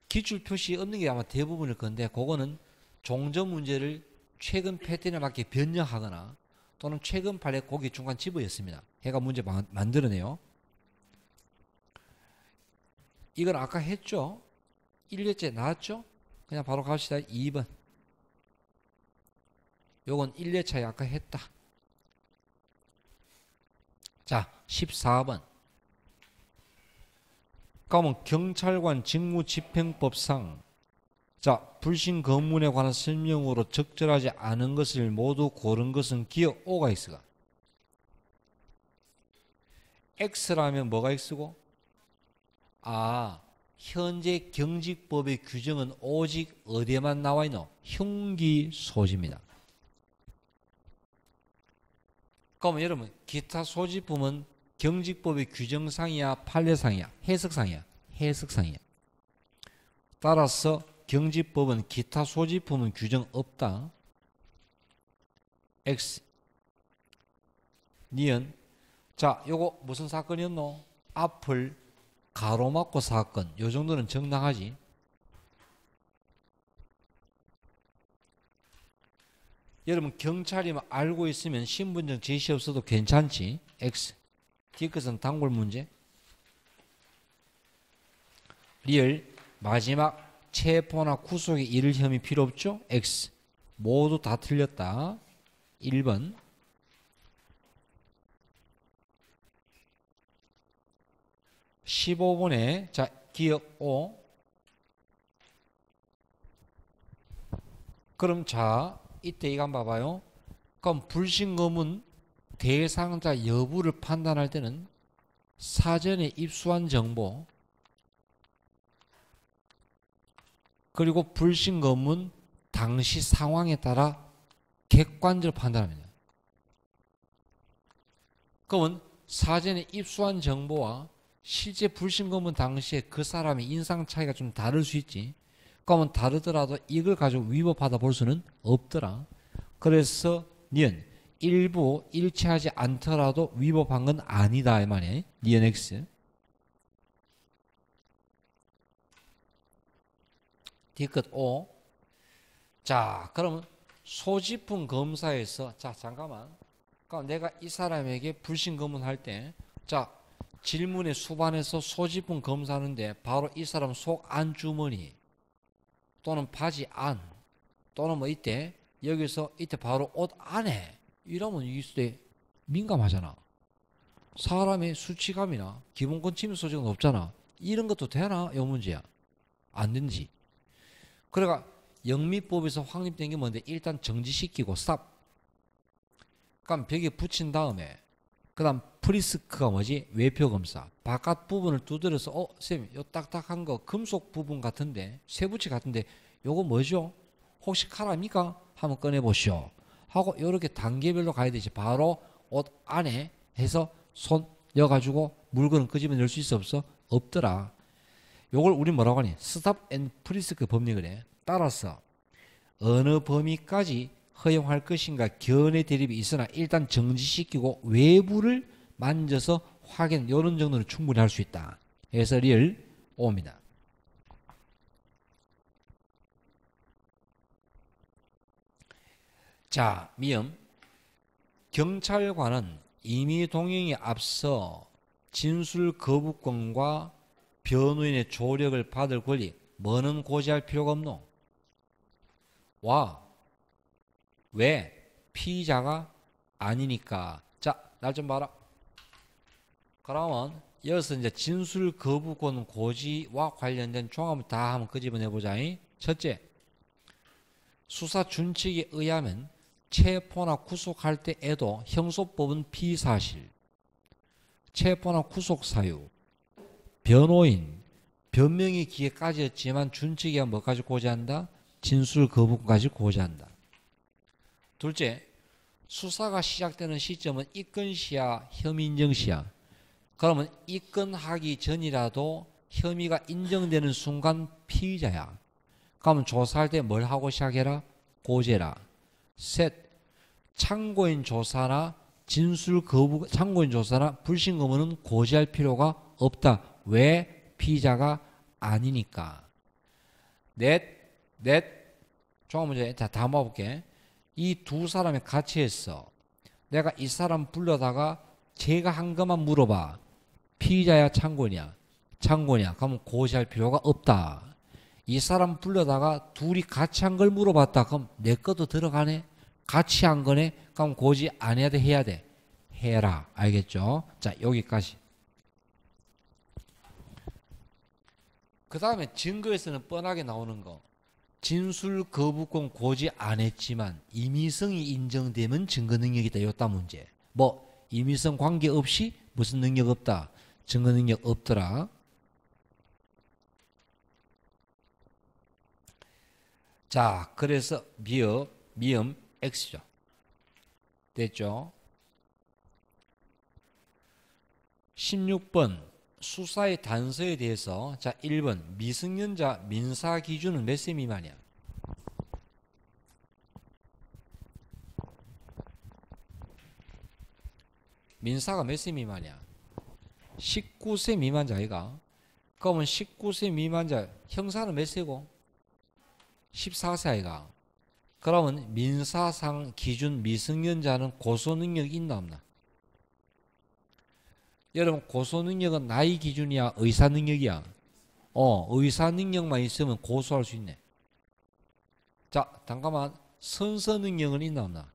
A: 기출 표시 없는 게 아마 대부분일 건데 그거는 종전 문제를 최근 패턴에 맞게 변형하거나 또는 최근 판례 거기 중간 집어였습니다. 해가 문제 만들어내요. 이건 아까 했죠? 1년째 나왔죠? 그냥 바로 갑시다. 2번. 요건 1년차에 아까 했다. 자, 14번. 그러면 경찰관 직무집행법상 자, 불신 검문에 관한 설명으로 적절하지 않은 것을 모두 고른 것은 기억 O가 X가. X라면 뭐가 X고? 현재 경직법의 규정은 오직 어디에만 나와 있노? 흉기소지입니다. 그러면 여러분 기타 소지품은 경직법의 규정상이야, 판례상이야, 해석상이야? 해석상이야. 따라서 경직법은 기타 소지품은 규정 없다. X. 니은. 자, 요거 무슨 사건이었노? 앞을 가로막고 사건. 요 정도는 정당하지. 여러분 경찰이 알고 있으면 신분증 제시 없어도 괜찮지. X. 뒤끝은 단골 문제. 리얼. 마지막 체포나 구속에 이를 혐의 필요 없죠? X. 모두 다 틀렸다. 1번. 15번에 자 기억 O. 그럼 자 이때 이거 한번 봐봐요. 그럼 불신검은 대상자 여부를 판단할 때는 사전에 입수한 정보 그리고 불신검은 당시 상황에 따라 객관적으로 판단합니다. 그러면 사전에 입수한 정보와 실제 불신검은 당시에 그 사람의 인상 차이가 좀 다를 수 있지. 그러면 다르더라도 이걸 가지고 위법하다 볼 수는 없더라. 그래서 니은 일부 일치하지 않더라도 위법한 건 아니다 이 말이에요. 니은 X. D끝 O. 자, 그러면 소지품 검사에서 자 잠깐만. 그럼 내가 이 사람에게 불신검문할 때 자 질문의 수반에서 소지품 검사하는데 바로 이 사람 속 안주머니 또는 바지 안 또는 뭐 이때 여기서 이때 바로 옷 안에 이러면 이때 민감하잖아. 사람의 수치감이나 기본권 침해 소지가 높잖아. 이런 것도 되나? 이 문제야. 안 된지. 그러니까 영미법에서 확립된 게 뭔데 일단 정지시키고 스탑. 그럼 벽에 붙인 다음에 그 다음 프리스크가 뭐지? 외표 검사. 바깥 부분을 두드려서 쌤, 요 딱딱한 거 금속 부분 같은데 쇠붙이 같은데 요거 뭐죠? 혹시 칼합니까? 한번 꺼내보시오. 하고 요렇게 단계별로 가야 되지. 바로 옷 안에 해서 손 넣어가지고 물건을 끄집어낼 수 있어 없어? 없더라. 요걸 우리 뭐라고 하니? 스탑 앤 프리스크 법리 그래. 따라서 어느 범위까지 허용할 것인가 견해 대립이 있으나 일단 정지시키고 외부를 만져서 확인 이런 정도는 충분히 할 수 있다. 그래서 리얼 O입니다. 자, 미음. 경찰관은 임의 동행에 앞서 진술 거부권과 변호인의 조력을 받을 권리 뭐는 고지할 필요가 없노? 와. 왜? 피의자가 아니니까. 자, 날 좀 봐라. 그러면 여기서 이제 진술 거부권 고지와 관련된 종합을 다 한번 끄집어내보자. 첫째, 수사 준칙에 의하면 체포나 구속할 때에도 형소법은 피사실, 체포나 구속 사유, 변호인, 변명의 기회까지였지만 준칙에 뭐까지 고지한다? 진술 거부권까지 고지한다. 둘째, 수사가 시작되는 시점은 입건시야, 혐의 인정시야. 그러면 입건하기 전이라도 혐의가 인정되는 순간 피의자야. 그러면 조사할 때 뭘 하고 시작해라? 고지해라. 셋, 참고인 조사나 진술 거부, 참고인 조사나 불신 거부는 고지할 필요가 없다. 왜? 피의자가 아니니까. 넷, 종합 문제. 자, 다음 봐볼게. 이 두 사람이 같이 했어. 내가 이 사람 불러다가 제가 한 것만 물어봐. 피의자야 참고인이야? 참고인이야. 그러면 고지할 필요가 없다. 이 사람 불러다가 둘이 같이 한 걸 물어봤다. 그럼 내 것도 들어가네? 같이 한 거네? 그럼 고지 안 해야 돼? 해야 돼? 해라. 알겠죠? 자, 여기까지. 그 다음에 증거에서는 뻔하게 나오는 거. 진술 거부권 고지 안 했지만 임의성이 인정되면 증거 능력이다. 요따 문제. 뭐 임의성 관계없이 무슨 능력 없다. 증거 능력 없더라. 자, 그래서 미음 X죠. 됐죠? 16번 수사의 단서에 대해서 자 1번 미성년자 민사 기준은 몇 세 미만이야? 민사가 몇 세 미만이야? 19세 미만자 아이가? 그러면 19세 미만자 형사는 몇 세고? 14세 아이가? 그러면 민사상 기준 미성년자는 고소 능력이 있나 없나? 여러분 고소 능력은 나이 기준이야? 의사 능력이야? 의사 능력만 있으면 고소할 수 있네. 자, 잠깐만. 선서 능력은 있나 없나?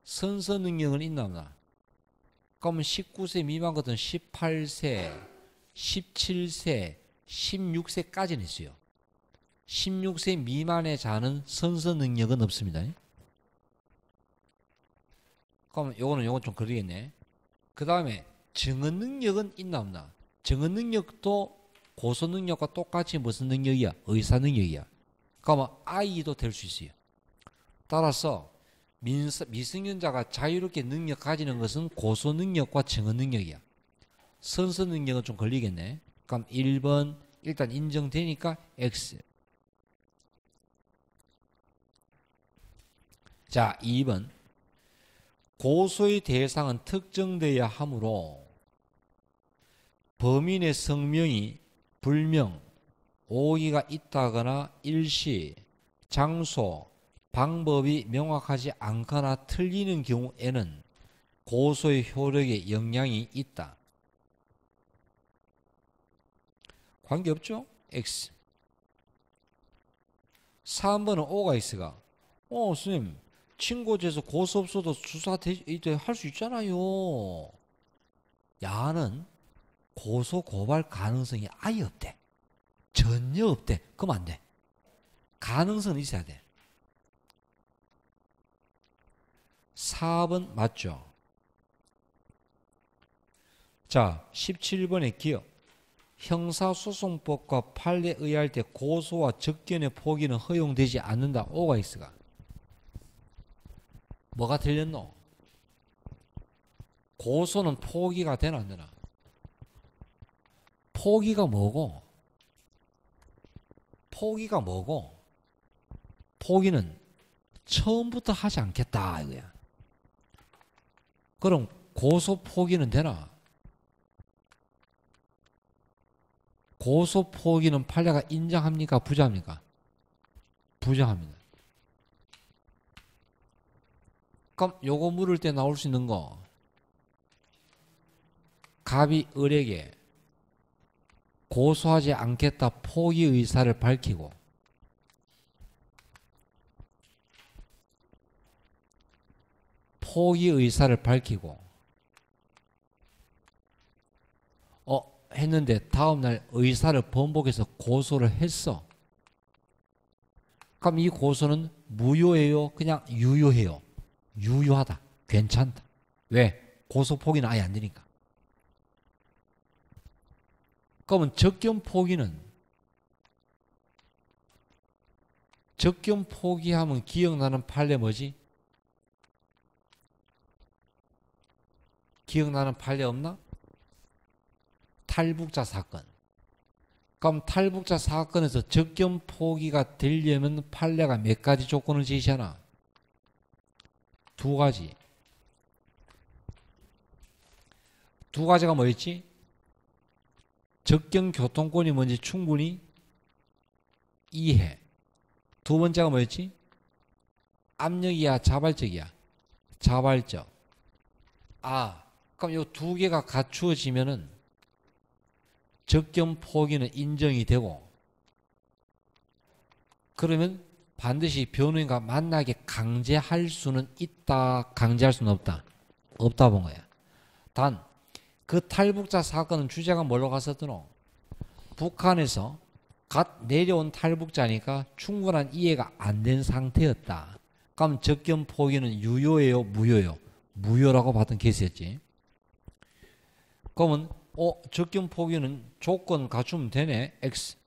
A: 선서 능력은 있나 없나? 그러면 19세 미만 것은 18세, 17세, 16세까지는 있어요. 16세 미만의 자는 선서 능력은 없습니다. 그러면 요건 좀 그러겠네. 그 다음에 증언 능력은 있나 없나? 증언 능력도 고소 능력과 똑같이 무슨 능력이야? 의사 능력이야. 그러면 아이도 될 수 있어요. 따라서 미성년자가 자유롭게 능력 가지는 것은 고소 능력과 증언 능력이야. 선서 능력은 좀 걸리겠네. 그럼 1번 일단 인정되니까 X. 자, 2번. 고소의 대상은 특정되어야 하므로 범인의 성명이 불명, 오기가 있다거나 일시, 장소, 방법이 명확하지 않거나 틀리는 경우에는 고소의 효력에 영향이 있다. 관계없죠? X. 3번은 O가 있어가. 선생님, 친고죄에서 고소 없어도 수사 할 수 있잖아요. 야는 고소 고발 가능성이 아예 없대. 전혀 없대. 그럼 안 돼. 가능성은 있어야 돼. 4번 맞죠? 자, 17번의 기억. 형사소송법과 판례에 의할 때 고소와 접견의 포기는 허용되지 않는다. O가 있어가. 뭐가 틀렸노? 고소는 포기가 되나 안 되나? 포기가 뭐고? 포기는 처음부터 하지 않겠다 이거야. 그럼 고소 포기는 되나? 고소 포기는 판례가 인정합니까? 부정합니까? 부정합니다. 그럼 요거 물을 때 나올 수 있는 거, 갑이 을에게 고소하지 않겠다 포기 의사를 밝히고 했는데 다음날 의사를 번복해서 고소를 했어. 그럼 이 고소는 무효예요? 그냥 유효해요? 유효하다. 괜찮다. 왜? 고소 포기는 아예 안 되니까. 그러면 접견 포기하면 기억나는 판례 뭐지? 기억나는 판례 없나? 탈북자 사건. 그럼 탈북자 사건에서 접견 포기가 되려면 판례가 몇 가지 조건을 제시하나? 2가지. 2가지가 뭐였지? 접견 교통권이 뭔지 충분히 이해. 2번째가 뭐였지? 압력이야, 자발적이야? 자발적. 그럼 이 2개가 갖추어지면은 접견 포기는 인정이 되고, 그러면 반드시 변호인과 만나게 강제할 수는 있다, 강제할 수는 없다. 없다 본 거야. 단, 그 탈북자 사건은 주제가 뭘로 갔었더노? 북한에서 갓 내려온 탈북자니까 충분한 이해가 안 된 상태였다. 그럼 접견 포기는 유효예요, 무효예요? 무효라고 봤던 케이스였지. 그러면 접견 포기는 조건 갖추면 되네. X.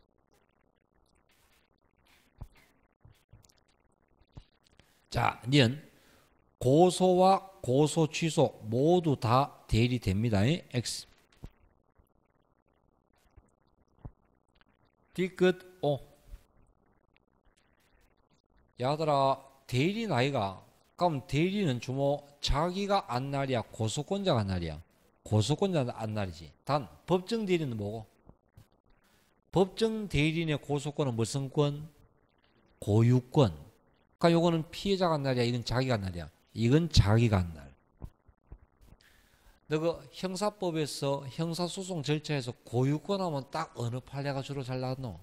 A: 자, 니은 고소와 고소 취소 모두 다 대리됩니다. X. 뒤끝 O. 야들아, 대리 나이가. 그럼 대리는 주모 자기가 안 날이야, 고소권자가 날이야? 고소권자는 안 날이지. 단 법정 대리는 뭐고? 법정 대리인의 고소권은 무슨 권? 고유권. 그러니까 요거는 피해자가 한 날이야, 이건 자기가 한 날이야? 이건 자기가 한 날. 너그 형사법에서 형사소송 절차에서 고유권 하면 딱 어느 판례가 주로 잘 나왔노?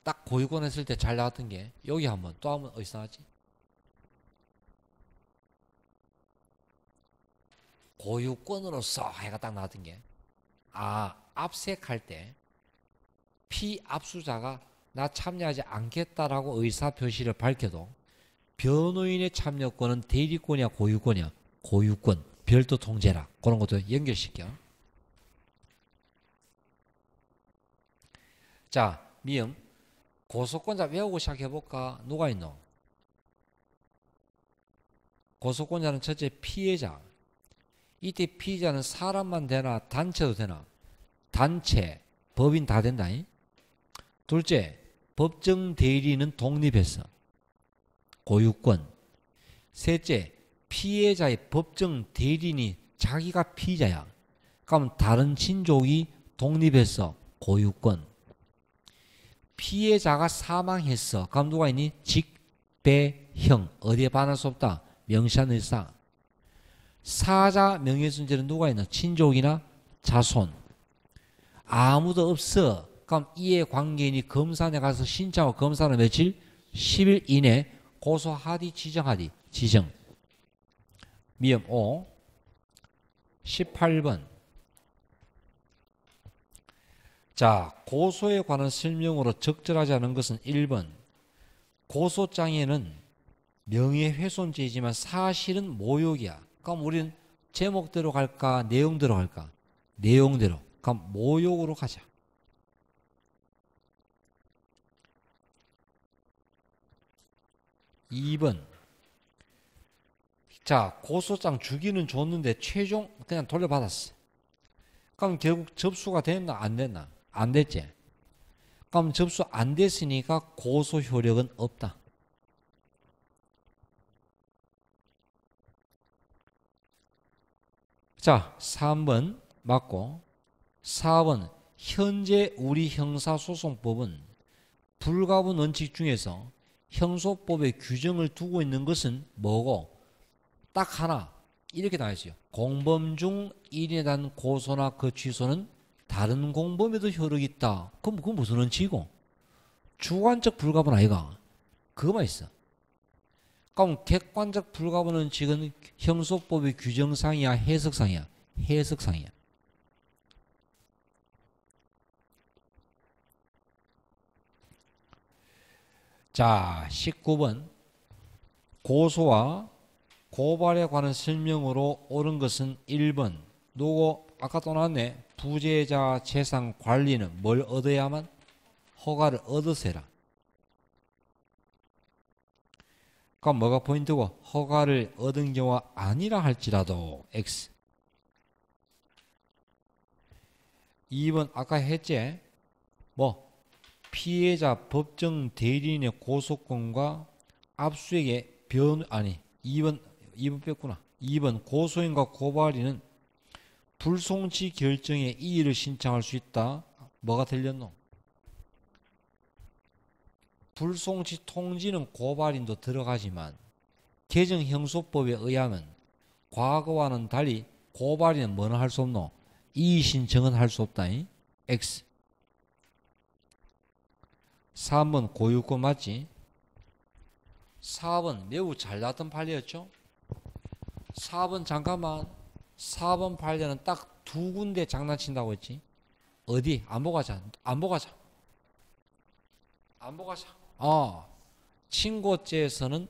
A: 딱 고유권 했을 때 잘 나왔던 게 여기 한번 또 한번 어디서 나왔지? 고유권으로서 해가 딱 나왔던 게 압색할 때 피압수자가 나 참여하지 않겠다라고 의사표시를 밝혀도 변호인의 참여권은 대리권이야 고유권이야? 고유권 별도 통제라 그런 것도 연결시켜. 자 미음 고소권자 외우고 시작해볼까? 누가 있노? 고소권자는 첫째 피해자. 이때 피해자는 사람만 되나 단체도 되나? 단체 법인 다 된다. 둘째 법정 대리는 독립했어. 고유권. 셋째 피해자의 법정 대리인이 자기가 피의자야. 그럼 다른 친족이 독립했어. 고유권. 피해자가 사망했어. 그럼 누가 있니? 직배형. 어디에 반할 수 없다? 명시한 의사. 사자 명예훼손죄는 누가 있나? 친족이나 자손. 아무도 없어. 그럼 이해관계인이 검사에 가서 신청하고 검사는 며칠? 10일 이내 고소하디 지정하디. 지정. 미음 5 18번. 자 고소에 관한 설명으로 적절하지 않은 것은 1번 고소장에는 명예훼손죄이지만 사실은 모욕이야. 그럼 우리는 제목대로 갈까 내용대로 갈까? 내용대로. 그럼 모욕으로 가자. 2번 자 고소장 주기는 줬는데 최종 그냥 돌려받았어. 그럼 결국 접수가 됐나 안 됐나? 안 됐지. 그럼 접수 안 됐으니까 고소 효력은 없다. 자 3번 맞고 4번 현재 우리 형사소송법은 불가분 원칙 중에서 형소법의 규정을 두고 있는 것은 뭐고? 딱 하나 이렇게 나와 있어요. 공범 중 1인에 대한 고소나 그 취소는 다른 공범에도 효력이 있다. 그럼 그건 무슨 원칙이고? 주관적 불가분 아이가? 그거만 있어. 그럼 객관적 불가분 원칙은 형소법의 규정상이야 해석상이야? 해석상이야. 자 19번 고소와 고발에 관한 설명으로 옳은 것은 1번 누구 아까 또 나왔네. 부재자 재산 관리는 뭘 얻어야만? 허가를 얻어서 해라. 그럼 뭐가 포인트고? 허가를 얻은 경우가 아니라 할지라도 X. 2번 아까 했지? 뭐 피해자 법정 대리인의 고소권과 압수액의 2번 뺐구나. 2번 고소인과 고발인은 불송치 결정에 이의를 신청할 수 있다. 뭐가 들렸노? 불송치 통지는 고발인도 들어가지만 개정 형소법에 의하면 과거와는 달리 고발인은 뭐는 할 수 없노? 이의 신청은 할 수 없다. X. 3번 고유권 맞지? 4번 매우 잘 나왔던 판례였죠? 4번 잠깐만 4번 판례는 딱 두 군데 장난친다고 했지? 어디? 안 보고 가자. 안 보고 가자. 안 보고 가자. 친고죄에서는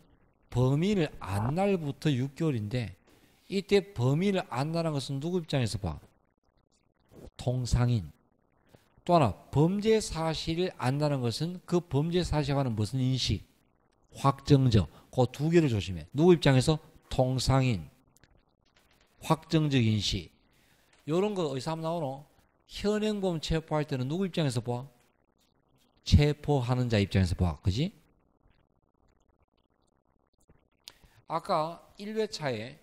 A: 범인을 안 날부터 6개월인데 이때 범인을 안 날한 것은 누구 입장에서 봐? 통상인. 또 하나 범죄 사실을 안다는 것은 그 범죄 사실에 관한 무슨 인식? 확정적. 그 두 개를 조심해. 누구 입장에서? 통상인. 확정적 인식. 요런 거 어디서 한번 나오노? 현행범 체포할 때는 누구 입장에서 봐? 체포하는 자 입장에서 봐. 그지? 아까 1회차에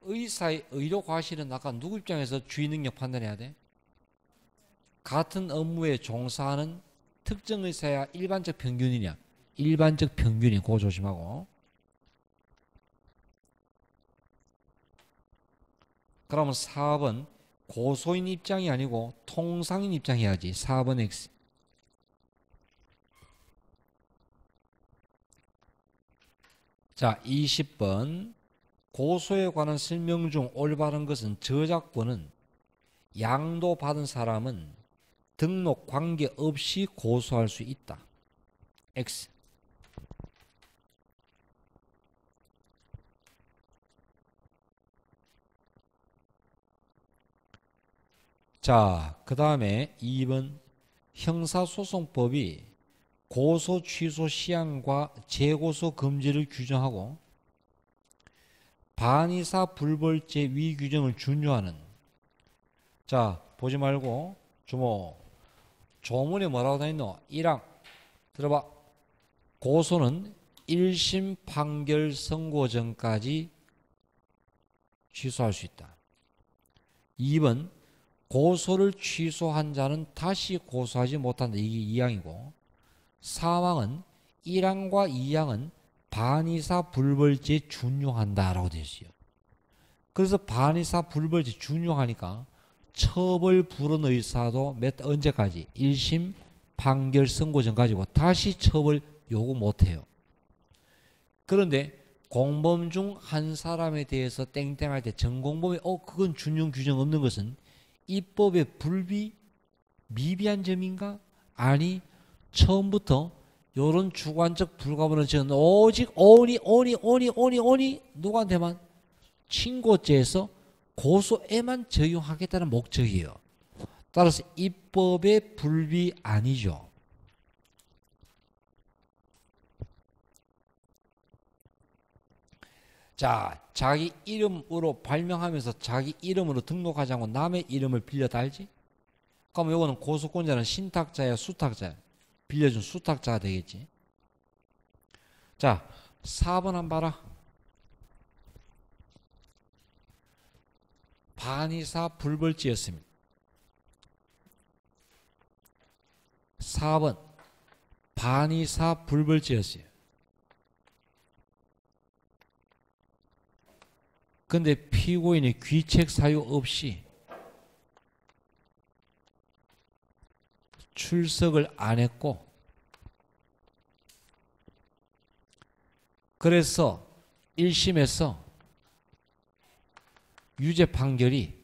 A: 의사의 의료 과실은 아까 누구 입장에서 주의 능력 판단해야 돼? 같은 업무에 종사하는 특정 의사야 일반적 평균이냐? 일반적 평균이. 그거 조심하고. 그러면 4번 고소인 입장이 아니고 통상인 입장이야지. 4번 X. 자, 20번 고소에 관한 설명 중 올바른 것은 저작권은 양도받은 사람은 등록 관계없이 고소할 수 있다. X. 자, 그 다음에 2번 형사소송법이 고소 취소 시한과 재고소 금지를 규정하고 반의사 불벌죄 위규정을 준용하는. 자, 보지 말고 주목. 조문에 뭐라고 다 있노? 1항 들어봐. 고소는 1심 판결 선고 전까지 취소할 수 있다. 2번 고소를 취소한 자는 다시 고소하지 못한다. 이게 2항이고 3항은 1항과 2항은 반의사 불벌죄 준용한다라고 되어 있어요. 그래서 반의사 불벌죄 준용하니까 처벌 불원 의사도 언제까지? 1심 판결 선고 전까지고 다시 처벌 요구 못해요. 그런데 공범 중 한 사람에 대해서 땡땡할 때 전공범이 그건 준용 규정 없는 것은 입법의 미비한 점인가? 아니 처음부터 요런 주관적 불가분은 저는 오직 오니 누구한테만 친고죄에서 고소에만 적용하겠다는 목적이에요. 따라서 입법의 불비 아니죠. 자, 자기 이름으로 발명하면서 자기 이름으로 등록하지 않고 남의 이름을 빌려 달지? 그럼 요거는 고소권자는 신탁자야 수탁자야? 빌려준 수탁자가 되겠지. 자, 4번 한번 봐라. 반의사 불벌죄였습니다. 4번 반의사 불벌죄였어요. 근데 피고인이 귀책 사유 없이 출석을 안 했고 그래서 1심에서 유죄 판결이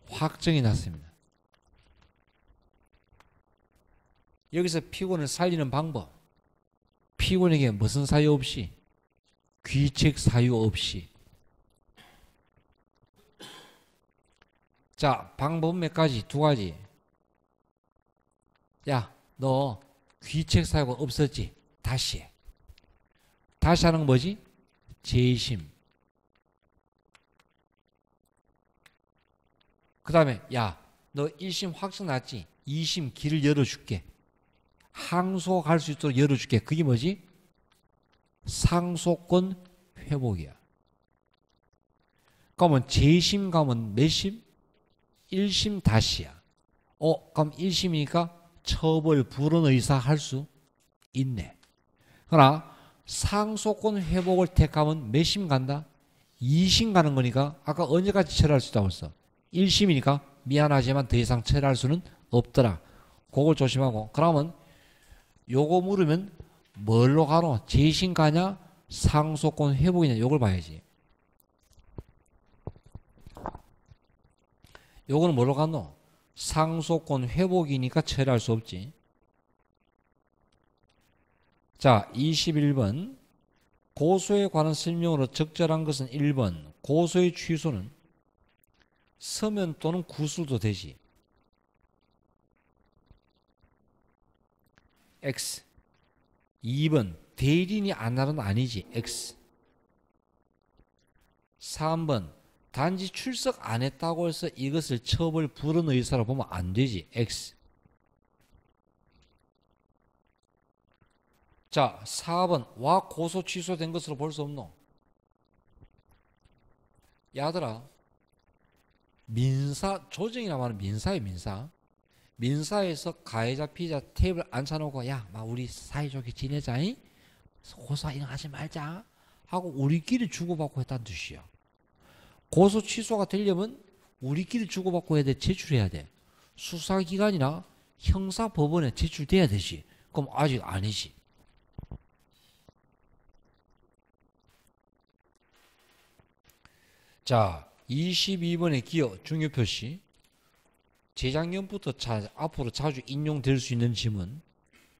A: 확정이 났습니다. 여기서 피고인을 살리는 방법, 피고인에게 무슨 사유 없이, 귀책 사유 없이. 자, 방법 몇 가지? 두 가지. 야, 너 귀책 사유가 없었지? 다시 해. 다시 하는 건 뭐지? 재심. 그 다음에 야, 너 1심 확정 났지? 2심 길을 열어줄게. 항소할 수 있도록 열어줄게. 그게 뭐지? 상소권 회복이야. 그러면 재심 가면 몇 심? 1심 다시야. 그럼 1심이니까 처벌 불원 의사 할 수 있네. 그러나 상소권 회복을 택하면 몇 심 간다? 2심 가는 거니까 아까 언제까지 처리할 수 있다고 했어? 1심이니까 미안하지만 더 이상 처리할 수는 없더라. 그걸 조심하고. 그러면 요거 물으면 뭘로 가노? 재심 가냐? 상소권 회복이냐? 요걸 봐야지. 요거는 뭘로 가노? 상소권 회복이니까 처리할 수 없지. 자, 21번 고소에 관한 설명으로 적절한 것은 1번 고소의 취소는 서면 또는 구술도 되지. X. 2번 대리인이 안 하는 아니지. X. 3번 단지 출석 안 했다고 해서 이것을 처벌 불원 의사로 보면 안 되지. X. 자, 4번 와 고소 취소된 것으로 볼 수 없노? 야들아, 민사 조정이라 말하는 민사에 민사. 민사에서 가해자 피의자 테이블 앉혀놓고 야, 막 우리 사이좋게 지내자잉? 고소 이런 하지 말자 하고 우리끼리 주고받고 했다는 뜻이야. 고소 취소가 되려면 우리끼리 주고받고 해야 돼. 제출해야 돼. 수사기관이나 형사법원에 제출돼야 되지. 그럼 아직 아니지. 자, 22번의 기여 중요표시. 재작년부터 앞으로 자주 인용될 수 있는 지문.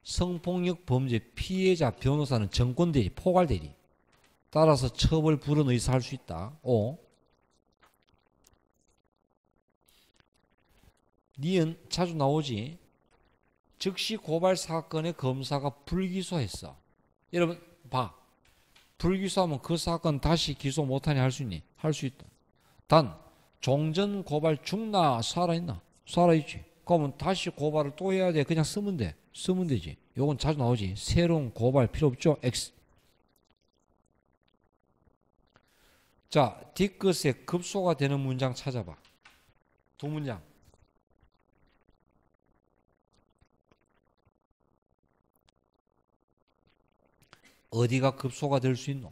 A: 성폭력 범죄 피해자 변호사는 정권대리, 포괄대리. 따라서 처벌 불원 의사할 수 있다. 5. 니은 자주 나오지. 즉시 고발 사건의 검사가 불기소했어. 여러분 봐. 불기소하면 그 사건 다시 기소 못하냐 할 수 있니? 할 수 있다. 단 종전 고발 죽나 살아있나? 살아있지. 그러면 다시 고발을 또 해야 돼. 그냥 쓰면 돼. 쓰면 되지. 요건 자주 나오지. 새로운 고발 필요 없죠. X. 자, 뒤끝에 급소가 되는 문장 찾아봐. 두 문장. 어디가 급소가 될 수 있노?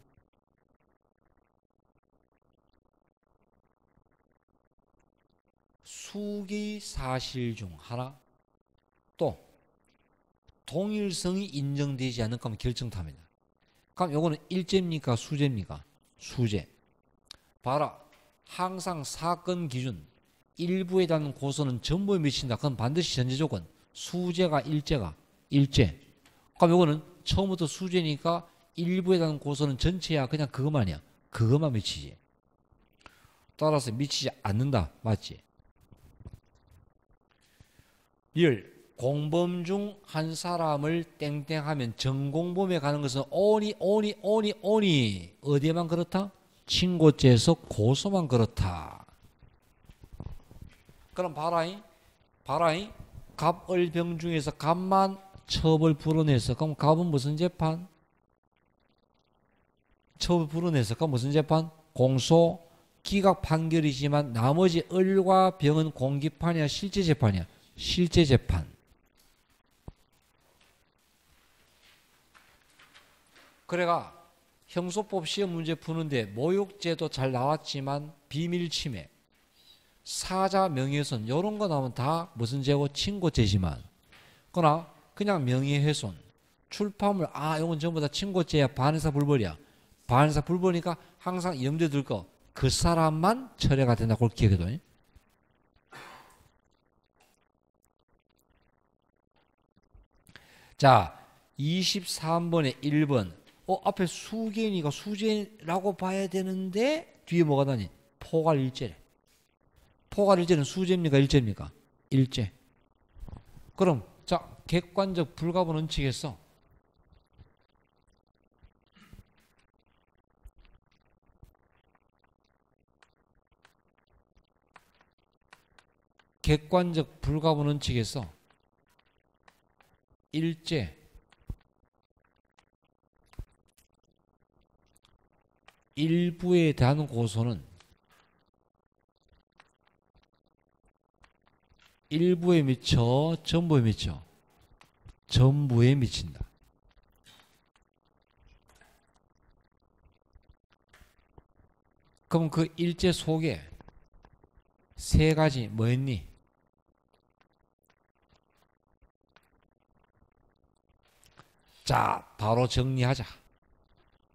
A: 수기 사실 중 하나. 또 동일성이 인정되지 않을 거면 결정타입니다. 그럼 요거는 일제입니까? 수제입니까? 수제. 봐라. 항상 사건 기준 일부에 대한 고소는 전부에 미친다. 그건 반드시 전제 조건. 수제가 일제가 일제. 그럼 요거는 처음부터 수제니까 일부에 대한 고소는 전체야. 그냥 그것만이야. 그것만 미치지. 따라서 미치지 않는다. 맞지? 리얼. 공범 중 한 사람을 땡땡하면 전공범에 가는 것은 오니 어디에만 그렇다? 친고죄에서 고소만 그렇다. 그럼 봐라잉. 갑을병 중에서 갑만 처벌 불원해서 그럼 갑은 무슨 재판? 처벌 불원해서 그럼 무슨 재판? 공소 기각 판결이지만 나머지 을과 병은 공기판이야 실제 재판이야? 실제 재판. 그래가 형소법 시험 문제 푸는데 모욕죄도 잘 나왔지만 비밀침해, 사자 명예훼손 이런 거 나오면 다 무슨 죄고? 친고죄지만 그러나 그냥 명예훼손, 출판물 이건 전부 다 친고죄야. 반의사 불벌이야. 반의사 불벌이니까 항상 염두에 둘 거 그 사람만 철회가 된다. 그걸 기억해둬. 자, 23번에 1번. 앞에 수개니까 수제라고 봐야 되는데 뒤에 뭐가 나니? 포괄일제래. 포괄일제는 수제입니까? 일제입니까? 일제. 그럼 자, 객관적 불가분 원칙에서 객관적 불가분 원칙에서 일제 일부에 대한 고소는 일부에 미쳐, 전부에 미쳐? 전부에 미친다. 그럼 그 일제 속에 세 가지 뭐였니? 자, 바로 정리하자.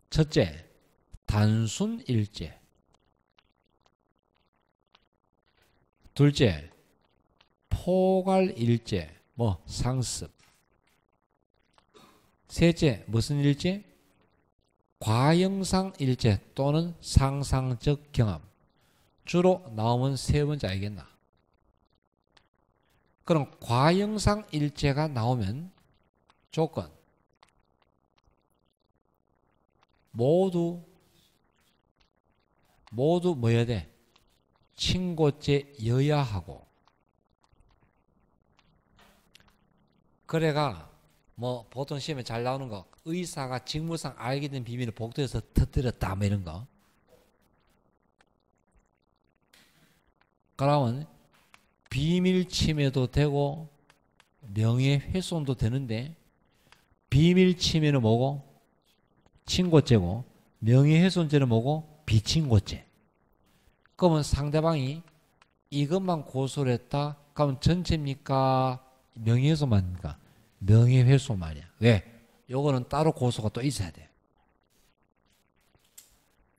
A: 첫째, 단순 일제. 둘째, 포괄 일제, 상습. 셋째, 무슨 일제? 과영상 일제 또는 상상적 경험. 주로 나오면 세 번째 알겠나? 그럼 과영상 일제가 나오면 조건 모두 뭐여야 돼? 친고죄여야 하고. 그래가 보통 시험에 잘 나오는 거 의사가 직무상 알게 된 비밀을 복도에서 터뜨렸다 이런 거. 그러면 비밀 침해도 되고 명예훼손도 되는데 비밀 침해는 뭐고? 친고죄고 명예훼손죄는 뭐고? 비친고죄. 그러면 상대방이 이것만 고소를 했다. 그러면 전체입니까? 명예훼손만입니까? 명예훼손만이야. 왜? 요거는 따로 고소가 또 있어야 돼.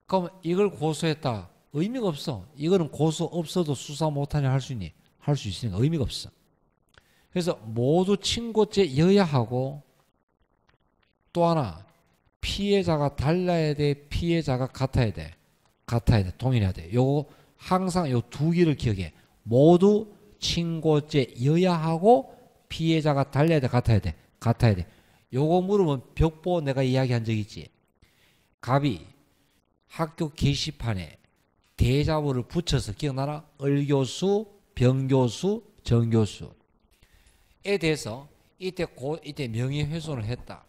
A: 그럼 이걸 고소했다. 의미가 없어. 이거는 고소 없어도 수사 못하냐 할 수 있니? 할 수 있으니까 의미가 없어. 그래서 모두 친고죄여야 하고 또 하나 피해자가 달라야 돼. 피해자가 같아야 돼. 같아야 돼. 동일해야 돼. 요거 항상 요 두 개를 기억해. 모두 친고죄여야 하고 피해자가 달라야 돼. 같아야 돼. 같아야 돼. 요거 물으면 벽보 내가 이야기한 적 있지. 갑이 학교 게시판에 대자보를 붙여서 기억나나? 을교수, 병교수, 정교수에 대해서 이때 명예훼손을 했다.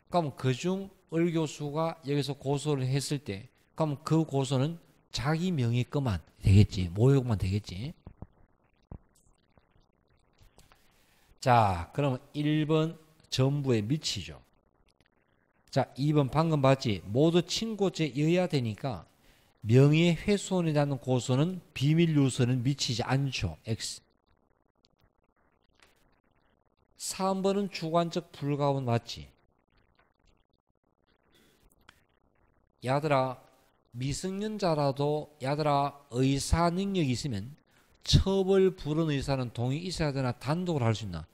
A: 그럼 그중 을교수가 여기서 고소를 했을 때 그럼 그 고소는 자기 명예 것만 되겠지. 모욕만 되겠지. 자, 그러면 1번 전부에 미치죠. 자, 2번 방금 봤지? 모두 친고죄여야 되니까 명예훼손이라는 고소는 비밀 요소는 미치지 않죠. X. 3번은 주관적 불가분 맞지? 야들아, 미성년자라도 야들아 의사 능력이 있으면 처벌 불은 의사는 동의 있어야 되나 단독으로 할 수 있나?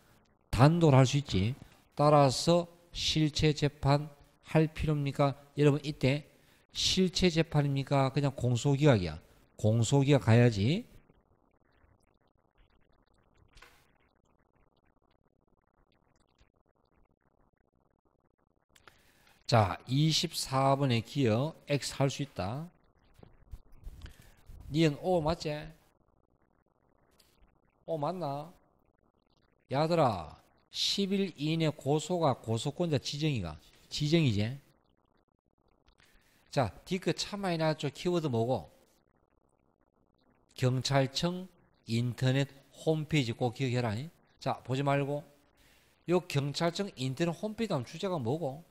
A: 단독으로 할 수 있지. 따라서 실체 재판 할 필요입니까? 여러분 이때 실체 재판입니까? 그냥 공소기각이야. 공소기각 가야지. 자, 24번의 기억 X 할 수 있다. 니은 O 맞지? O 맞나? 야들아 10일 이내 고소가 고소권자 지정이가 지정이지. 자, 디크 참 많이 나왔죠. 키워드 뭐고? 경찰청 인터넷 홈페이지 꼭 기억해라. 자, 보지 말고 요 경찰청 인터넷 홈페이지 하면 주제가 뭐고?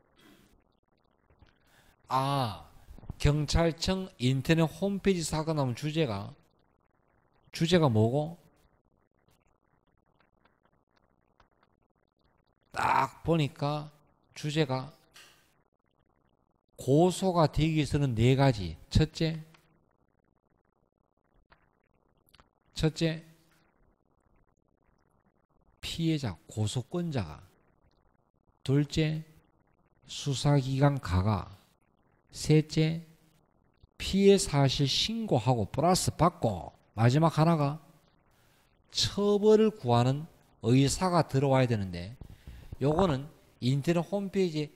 A: 아, 경찰청 인터넷 홈페이지 사건 하면 주제가 뭐고? 딱 보니까 주제가 고소가 되기 위해서는 네 가지. 첫째, 피해자, 고소권자가. 둘째, 수사기관 가가. 셋째, 피해 사실 신고하고 플러스 받고. 마지막 하나가 처벌을 구하는 의사가 들어와야 되는데 요거는 인터넷 홈페이지에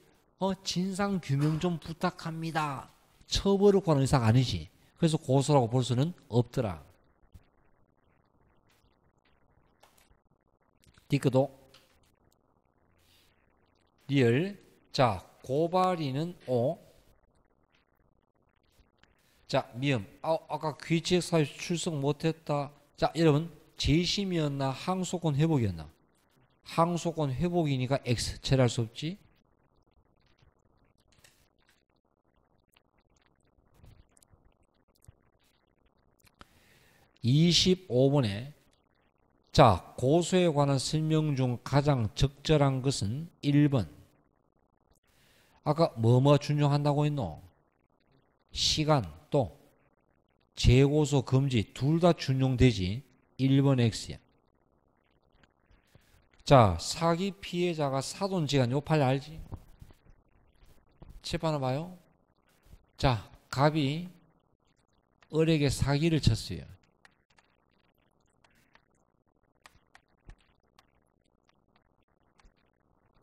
A: 진상규명 좀 부탁합니다. 처벌을 구하는 의사가 아니지. 그래서 고소라고 볼 수는 없더라. 디크도 리얼. 자, 고발인은 O. 자, 미음. 아까 귀책사유 출석 못했다. 자, 여러분 재심이었나 항소권 회복이었나? 항소권 회복이니까 X 체할 수 없지. 25번에 자, 고소에 관한 설명 중 가장 적절한 것은 1번. 아까 뭐뭐 준용한다고 했노? 시간 또 재고소 금지 둘 다 준용되지. 1번 X야. 자, 사기 피해자가 사돈지간 요 판례 알지? 재판을 봐요. 자, 갑이 을에게 사기를 쳤어요.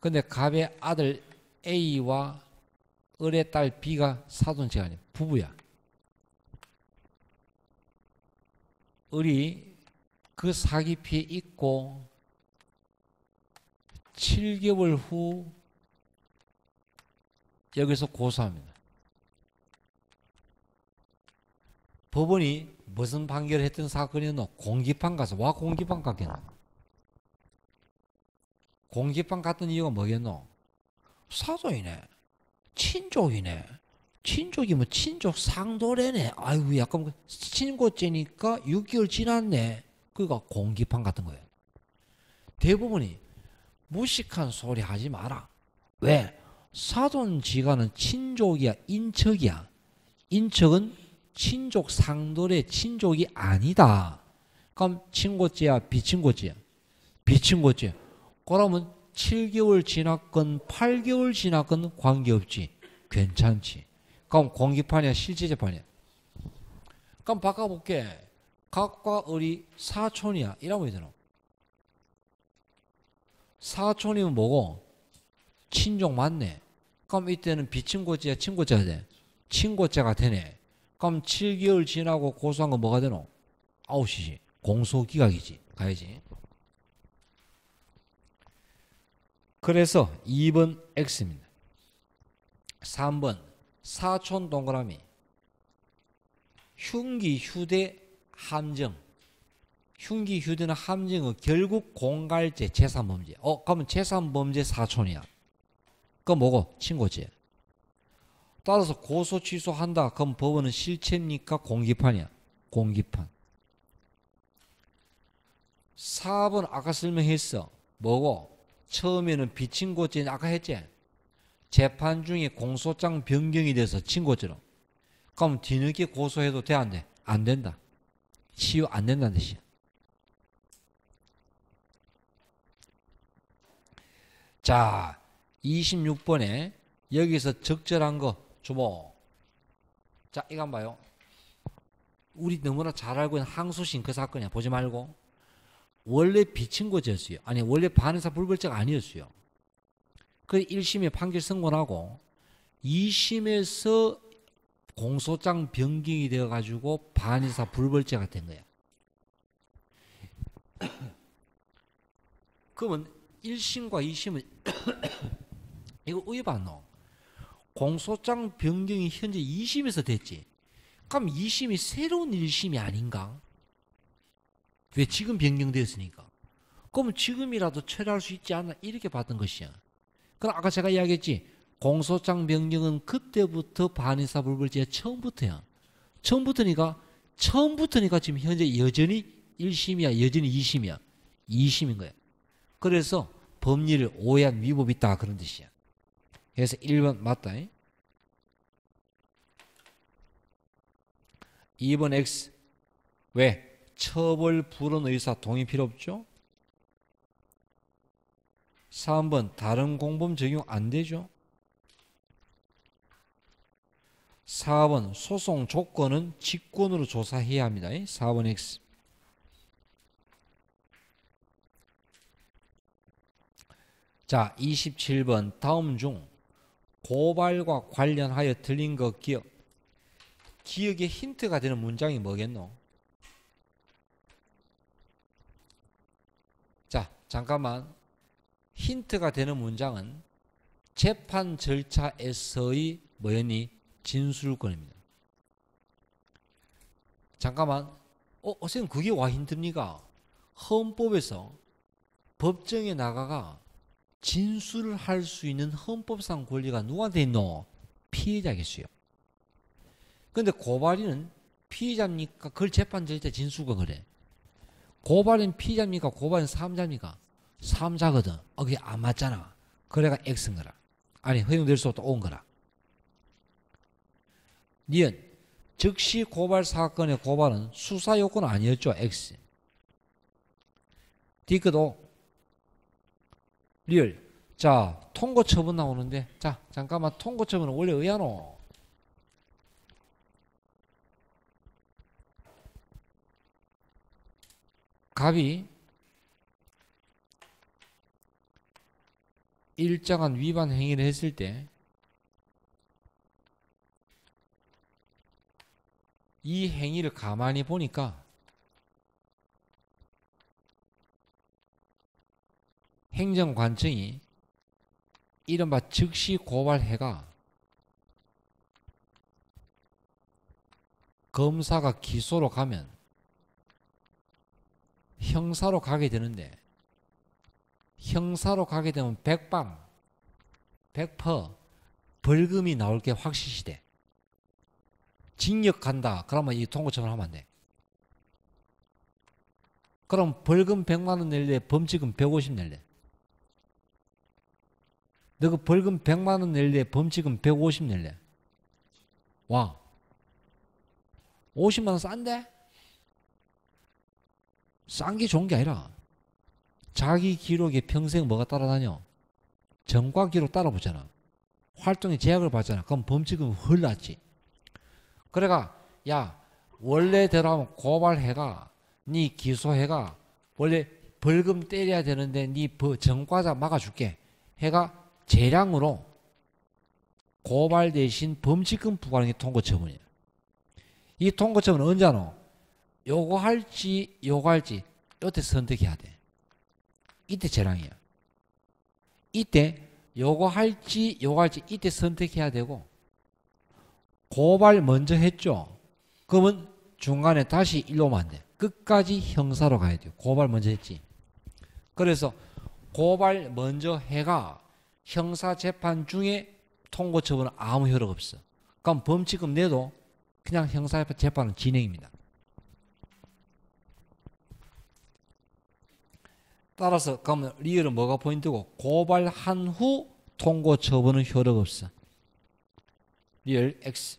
A: 근데 갑의 아들 A와 을의 딸 B가 사돈지간이야. 부부야. 을이 그 사기 피해 있고 7개월 후 여기서 고소합니다. 법원이 무슨 판결을 했던 사건이었노? 공기판 가서 와 공기판 갔겠노? 공기판 갔던 이유가 뭐겠노? 사돈이네. 친족이네. 친족이면 친족 상도래네. 아이고 약간 친고죄니까 6개월 지났네. 그러니까 공기판 같은 거예요. 대부분이 무식한 소리 하지 마라. 왜? 사돈지간은 친족이야 인척이야. 인척은 친족 상돌의 친족이 아니다. 그럼 친고죄야 비친고죄야? 비친고죄. 그러면 7개월 지났건 8개월 지났건 관계없지. 괜찮지. 그럼 공기판이야 실제 재판이야? 그럼 바꿔볼게. 각과 을이 사촌이야. 이라고 해야 되나? 사촌이면 뭐고? 친족 맞네. 그럼 이때는 비친고죄야 친고죄가 돼? 친고죄가 되네. 그럼 7개월 지나고 고소한 건 뭐가 되노? 9시지. 공소기각이지. 가야지. 그래서 2번 X입니다. 3번 사촌 동그라미 흉기 휴대 함정. 흉기 휴대는 함정은 결국 공갈죄 제3범죄. 그러면 제3범죄 사촌이야. 그럼 뭐고? 친고죄. 따라서 고소 취소한다. 그럼 법원은 실체입니까? 공기판이야. 공기판. 4번 아까 설명했어. 뭐고? 처음에는 비친고죄는 아까 했지? 재판 중에 공소장 변경이 돼서 친고죄로. 그럼 뒤늦게 고소해도 돼? 안 돼? 안 된다. 치유 안 된다는 뜻이야. 자, 26번에 여기서 적절한 거 주목. 자, 이거 한번 봐요. 우리 너무나 잘 알고 있는 항소심 그 사건이야. 보지 말고. 원래 비친고죄였어요. 아니 원래 반의사 불벌죄가 아니었어요. 그 1심에 판결 선고나고 2심에서 공소장 변경이 되어가지고 반의사 불벌죄가 된 거야. 그러면 1심과 2심은 이거 의반노. 공소장 변경이 현재 2심에서 됐지. 그럼 2심이 새로운 1심이 아닌가? 왜 지금 변경되었으니까. 그럼 지금이라도 처리할 수 있지 않나? 이렇게 봤던 것이야. 그럼 아까 제가 이야기했지. 공소장 변경은 그때부터 반의사 불벌죄 처음부터야. 처음부터니까 지금 현재 여전히 1심이야. 여전히 2심이야. 2심인 거야. 그래서 법리를 오해한 위법이 있다. 그런 뜻이야. 그래서 1번 맞다. 2번 X. 왜? 처벌 불원 의사 동의 필요 없죠? 3번 다른 공범 적용 안 되죠? 4번 소송 조건은 직권으로 조사해야 합니다. 4번 X. 자, 27번 다음 중 고발과 관련하여 틀린 거 기억. 기억에 힌트가 되는 문장이 뭐겠노? 자, 잠깐만. 힌트가 되는 문장은 재판 절차에서의 뭐였니? 진술권입니다. 잠깐만. 선생님 그게 와 힘듭니까? 헌법에서 법정에 나가가 진술을 할 수 있는 헌법상 권리가 누구한테 있노? 피해자겠어요. 근데 고발인은 피해자입니까? 그걸 재판 절차 진술권 그래. 고발인 피해자입니까? 고발인 사업자입니까? 사업자거든. 그게 안 맞잖아. 그래가 X인 거라. 아니 허용될 수 없다 온 거라. 니은 즉시 고발 사건의 고발은 수사 요건은 아니었죠. X. D급도 리얼. 자, 통고 처분 나오는데. 자, 잠깐만. 통고 처분은 원래 의하노? 갑이 일정한 위반 행위를 했을 때 이 행위를 가만히 보니까 행정관청이 이른바 즉시 고발해가 검사가 기소로 가면 형사로 가게 되는데 형사로 가게 되면 100% 벌금이 나올 게 확실시 돼. 징역 간다. 그러면 이 통고처분 하면 안 돼. 그럼 벌금 100만 원 낼래? 범칙금 150 낼래? 너 그 벌금 100만 원 낼래? 범칙금 150 낼래? 와. 50만 원 싼데? 싼 게 좋은 게 아니라 자기 기록에 평생 뭐가 따라다녀? 전과 기록 따라보잖아. 활동에 제약을 받잖아. 그럼 범칙금 훨 낫지. 그래가 야 원래대로 하면 고발해가 니 기소해가 원래 벌금 때려야 되는데 니 전과자 막아줄게 해가 재량으로 고발 대신 범칙금 부과하는 게 통고처분이야. 이 통고처분은 언제 하노? 요거 할지 요거 할지 이때 선택해야 돼. 이때 재량이야. 이때 요거 할지 요거 할지 이때 선택해야 되고 고발 먼저 했죠. 그러면 중간에 다시 일로 오면 안 돼. 끝까지 형사로 가야 돼요. 고발 먼저 했지. 그래서 고발 먼저 해가 형사재판 중에 통고처분은 아무 효력 없어. 그럼 범칙금 내도 그냥 형사재판은 진행입니다. 따라서 그러면 리얼은 뭐가 포인트고 고발한 후 통고처분은 효력 없어. 리얼 X.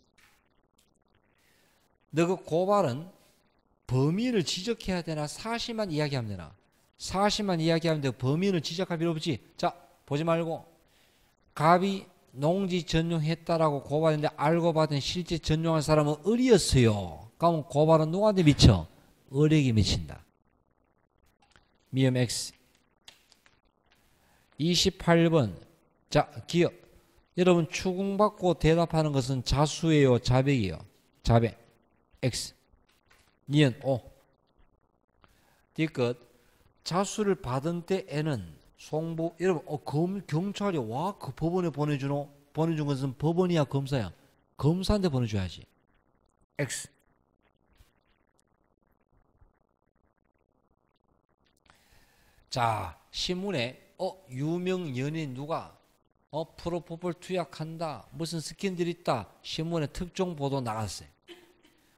A: 너 그 고발은 범인을 지적해야 되나 사실만 이야기하면 되나? 사실만 이야기하면 되고 범인을 지적할 필요 없지. 자 보지 말고 갑이 농지 전용했다라고 고발했는데 알고 봤더니 실제 전용한 사람은 을이었어요. 그러면 고발은 누구한테 미쳐? 을에게 미친다. 미음 X. 28번. 자 기억. 여러분 추궁받고 대답하는 것은 자수예요? 자백이에요? 자백. X. 니은 O. 뒤끝. 자수를 받은 때에는 송부. 여러분 경찰이 와 그 법원에 보내준 것은 법원이야 검사야? 검사한테 보내줘야지. X. 자 신문에 유명 연예인 누가 프로포폴 투약한다 무슨 스캔들 있다 신문에 특종 보도 나갔어요.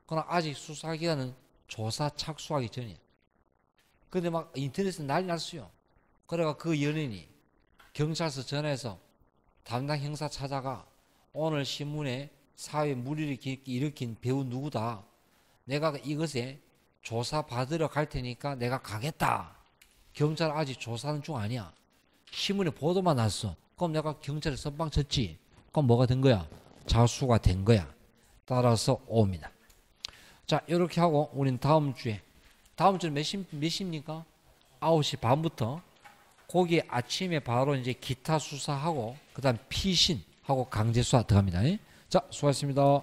A: 그러나 아직 수사기관은 조사 착수하기 전이야. 근데 막 인터넷에 난리 났어요. 그래가 그 연예인이 경찰서 전화해서 담당 형사 찾아가 오늘 신문에 사회 물의를 일으킨 배우 누구다. 내가 이것에 조사 받으러 갈 테니까 내가 가겠다. 경찰 아직 조사하는 중 아니야. 신문에 보도만 났어. 그럼 내가 경찰에 선빵 쳤지. 그럼 뭐가 된 거야? 자수가 된 거야. 따라서 O입니다. 자 이렇게 하고 우린 다음 주는 몇 시입니까? 9시 반부터 거기에 아침에 바로 이제 기타 수사하고 그 다음 피신하고 강제 수사 들어갑니다. 자 수고하셨습니다.